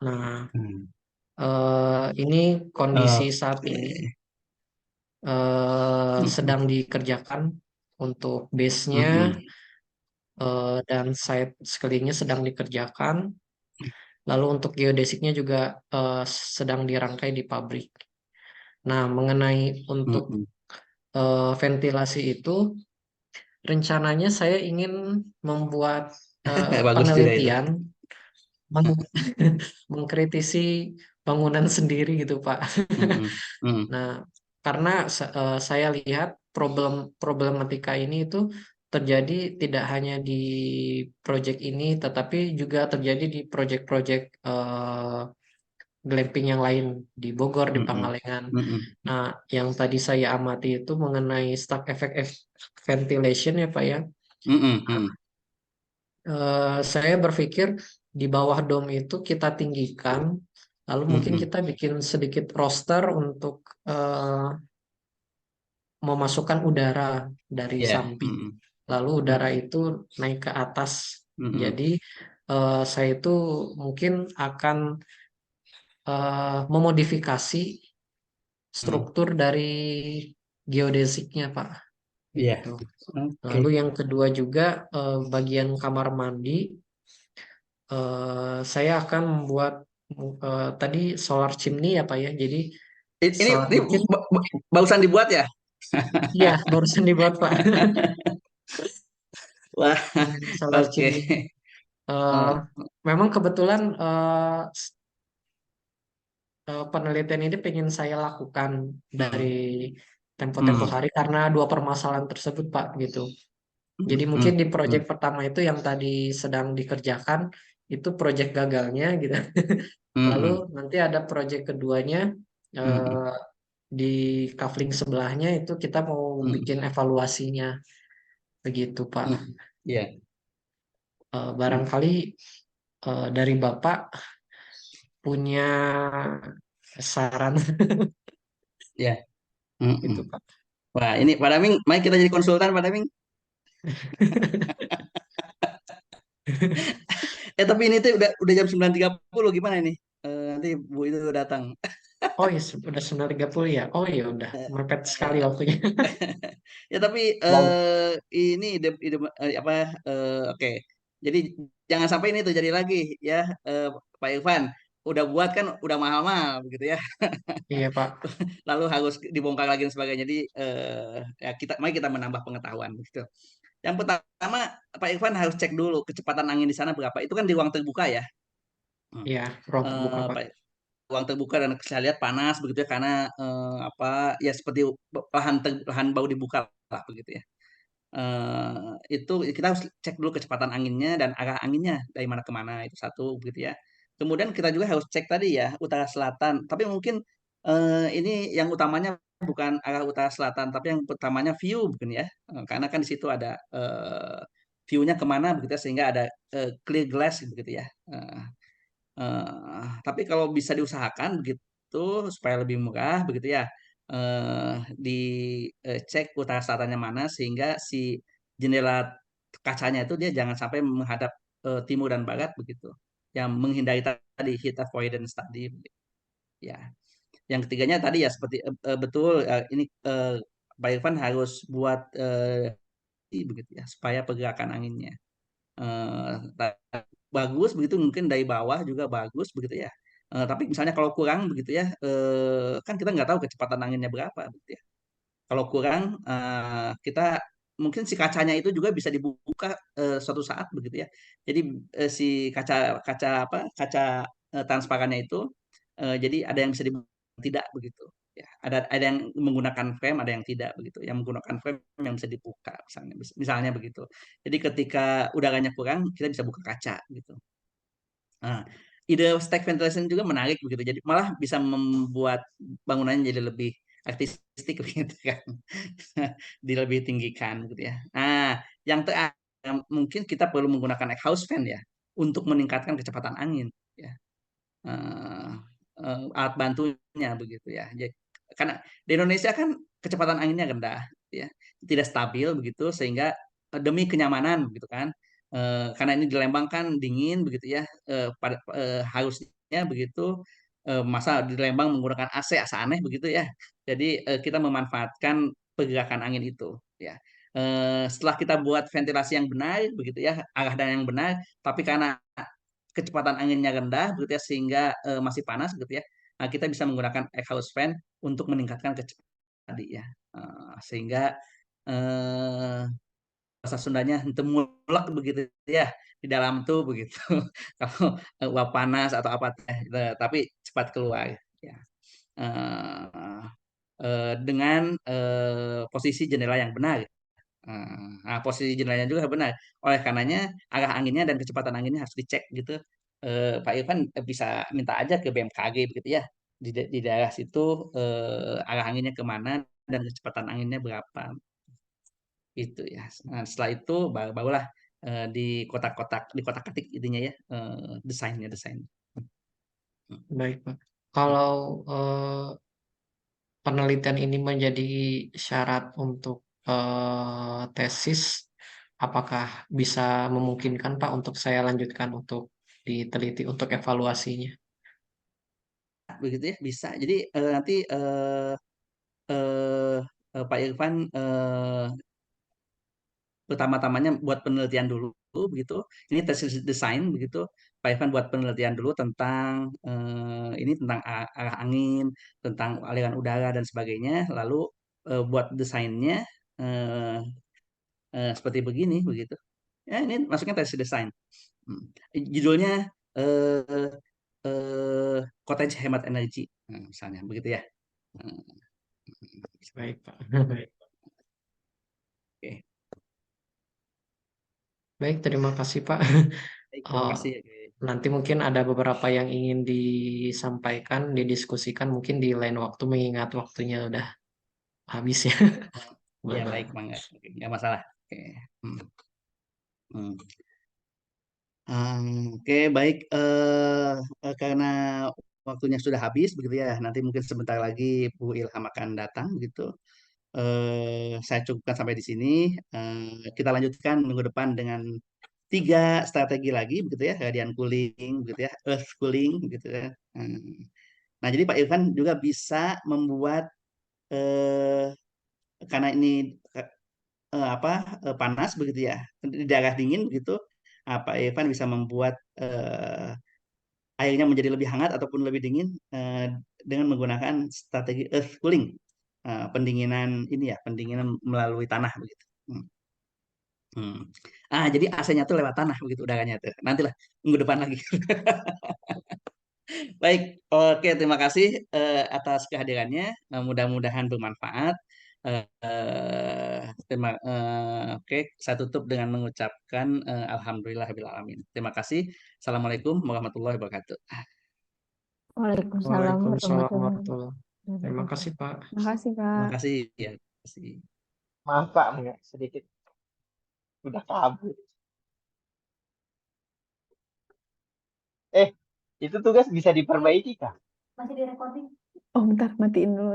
Nah, Hmm. ini kondisi saat ini Oke. Hmm, sedang dikerjakan untuk base-nya hmm, dan site sekelilingnya sedang dikerjakan. Lalu untuk geodesiknya juga sedang dirangkai di pabrik. Nah, mengenai hmm, untuk hmm. ventilasi itu, rencananya saya ingin membuat Bagus juga itu. penelitian, meng- mengkritisi bangunan sendiri gitu, Pak. Hmm, hmm, Nah, karena saya lihat problematika ini itu terjadi tidak hanya di proyek ini, tetapi juga terjadi di proyek-proyek glamping yang lain di Bogor, di hmm, hmm, Pangalengan. hmm, hmm, Nah, yang tadi saya amati itu mengenai stack effect ventilation ya Pak ya. hmm, hmm, hmm, Saya berpikir di bawah dom itu kita tinggikan, lalu hmm, mungkin hmm. kita bikin sedikit roster untuk memasukkan udara dari Ya, samping. hmm, Lalu hmm, udara itu naik ke atas. hmm, hmm, Jadi saya itu mungkin akan memodifikasi hmm. struktur dari geodesiknya, Pak. Ya, Gitu. Lalu oke. yang kedua juga bagian kamar mandi, saya akan membuat tadi solar chimney ya, Pak ya. Jadi Ini mungkin barusan dibuat ya? iya barusan dibuat, Pak. Wah, Ini solar oke. chimney. Eh, Oh, memang kebetulan penelitian ini pengen saya lakukan dari hmm, tempo-tempo hmm, hari karena dua permasalahan tersebut, Pak, gitu. Jadi hmm, mungkin hmm, di hmm, proyek pertama itu yang tadi sedang dikerjakan itu proyek gagalnya gitu. hmm, Lalu hmm, nanti ada proyek keduanya hmm, eh, di kafling sebelahnya itu kita mau hmm, bikin evaluasinya begitu Pak. hmm. Ya. Hmm. Barangkali dari Bapak punya saran Ya. Mm-mm. itu Pak. Wah, ini Pak Daming, mari kita jadi konsultan Pak Daming. Tapi ini tuh udah jam 9.30 gimana ini? Nanti Bu itu datang. Oh ya, udah 9.30 ya. Oh ya udah mepet sekali waktunya. Ya tapi Wow. ini apa oke. Jadi jangan sampai ini tuh jadi lagi ya Pak Irfan. Udah buat kan udah mahal-mahal begitu ya. Iya Pak. Lalu harus dibongkar lagi dan sebagainya. Jadi ya mari kita menambah pengetahuan gitu. Yang pertama Pak Irfan harus cek dulu kecepatan angin di sana berapa. Itu kan di ruang terbuka ya. Hmm. Iya, ruang terbuka Pak. Ruang terbuka dan saya lihat panas begitu ya karena apa ya seperti lahan bau dibuka lah begitu ya. Itu kita harus cek dulu kecepatan anginnya dan arah anginnya dari mana ke mana itu satu begitu ya. Kemudian kita juga harus cek tadi ya utara selatan. Tapi mungkin ini yang utamanya bukan arah utara selatan, tapi yang utamanya view mungkin ya. Karena kan di situ ada view-nya kemana begitu ya, sehingga ada clear glass begitu ya. Tapi kalau bisa diusahakan begitu supaya lebih murah begitu ya, dicek utara selatannya mana sehingga si jendela kacanya itu dia jangan sampai menghadap timur dan barat begitu, yang menghindari tadi heat avoidance tadi, ya. Yang ketiganya tadi ya seperti betul ini Pak Irfan harus buat begitu ya supaya pergerakan anginnya eh, bagus begitu mungkin dari bawah juga bagus begitu ya. Tapi misalnya kalau kurang begitu ya, kan kita nggak tahu kecepatan anginnya berapa begitu ya. Kalau kurang kita mungkin si kacanya itu juga bisa dibuka suatu saat begitu ya. Jadi si kaca kaca apa kaca transparannya itu jadi ada yang bisa dibuka tidak begitu. Ya, ada yang menggunakan frame, ada yang tidak begitu. Yang menggunakan frame yang bisa dibuka misalnya begitu. Jadi ketika udaranya kurang kita bisa buka kaca gitu. Nah, ide stack ventilation juga menarik begitu. Jadi malah bisa membuat bangunannya jadi lebih artistik begitu kan. Lebih tinggikan gitu ya. Nah, yang terakhir mungkin kita perlu menggunakan exhaust fan ya untuk meningkatkan kecepatan angin ya. Eh, alat bantunya begitu ya. Jadi, karena di Indonesia kan kecepatan anginnya rendah ya. Tidak stabil begitu sehingga demi kenyamanan gitu kan. Karena ini di Lembang kan dingin begitu ya, harusnya begitu, masa di Lembang menggunakan AC, asa aneh begitu ya. Jadi kita memanfaatkan pergerakan angin itu ya. Setelah kita buat ventilasi yang benar begitu ya, arah dan yang benar, tapi karena kecepatan anginnya rendah begitu ya sehingga masih panas gitu ya. Nah, kita bisa menggunakan exhaust fan untuk meningkatkan kecepatan tadi ya. Sehingga eh, bahasa Sundanya henteu mulek begitu ya di dalam tuh begitu. Kalau uap panas atau apa teh, tapi cepat keluar ya. Eh, dengan posisi jendela yang benar. Nah, posisi jendelanya juga benar. Oleh karenanya arah anginnya dan kecepatan anginnya harus dicek gitu. Pak Irfan bisa minta aja ke BMKG begitu ya. Di daerah situ arah anginnya kemana dan kecepatan anginnya berapa itu ya. Nah, setelah itu barulah di kotak-kotak di kotak-katik intinya ya desainnya desain. Baik Pak. Kalau penelitian ini menjadi syarat untuk tesis, apakah bisa memungkinkan Pak untuk saya lanjutkan untuk diteliti untuk evaluasinya? Begitu ya bisa. Jadi nanti eh, Pak Irfan pertama-tamanya buat penelitian dulu begitu. Ini tesis desain begitu. Pak Irfan buat penelitian dulu tentang ini tentang arah angin, tentang aliran udara dan sebagainya. Lalu buat desainnya eh, seperti begini begitu. Ya ini masuknya tesis desain. Hmm. Judulnya eh, cottage hemat energi, misalnya begitu ya. Hmm. Baik Pak. Baik. Oke. Baik, terima kasih Pak. Baik, terima Eh, kasih. nanti mungkin ada beberapa yang ingin disampaikan, didiskusikan mungkin di lain waktu mengingat waktunya udah habis ya. Ya Bapak. baik, Bangga. Oke, nggak masalah. Oke. Hmm. Hmm. Oke, baik. Karena waktunya sudah habis begitu ya. Nanti mungkin sebentar lagi Bu Ilham akan datang begitu. Saya cukupkan sampai di sini. Kita lanjutkan minggu depan dengan 3 strategi lagi begitu ya, radiant cooling begitu ya, earth cooling begitu ya. Nah, jadi Pak Irfan juga bisa membuat eh, karena ini panas begitu ya, di daerah dingin begitu, Pak Irfan bisa membuat airnya menjadi lebih hangat ataupun lebih dingin dengan menggunakan strategi earth cooling, pendinginan ini ya, pendinginan melalui tanah begitu. Hmm. Jadi AC-nya tuh lewat tanah begitu udaranya tuh. Nantilah minggu depan lagi. Baik, oke, terima kasih atas kehadirannya. Mudah-mudahan bermanfaat. Oke, saya tutup dengan mengucapkan alhamdulillahirabbil alamin. Terima kasih. Assalamualaikum warahmatullahi wabarakatuh. Waalaikumsalam Waalaikumsalam warahmatullahi warahmatullahi. Terima wabarakatuh. kasih, Pak. Terima kasih, Terima Pak. kasih. Ya, terima kasih. Maaf Pak, sedikit udah kabur. Itu tugas bisa diperbaiki Kak? Oh, bentar, matiin dulu.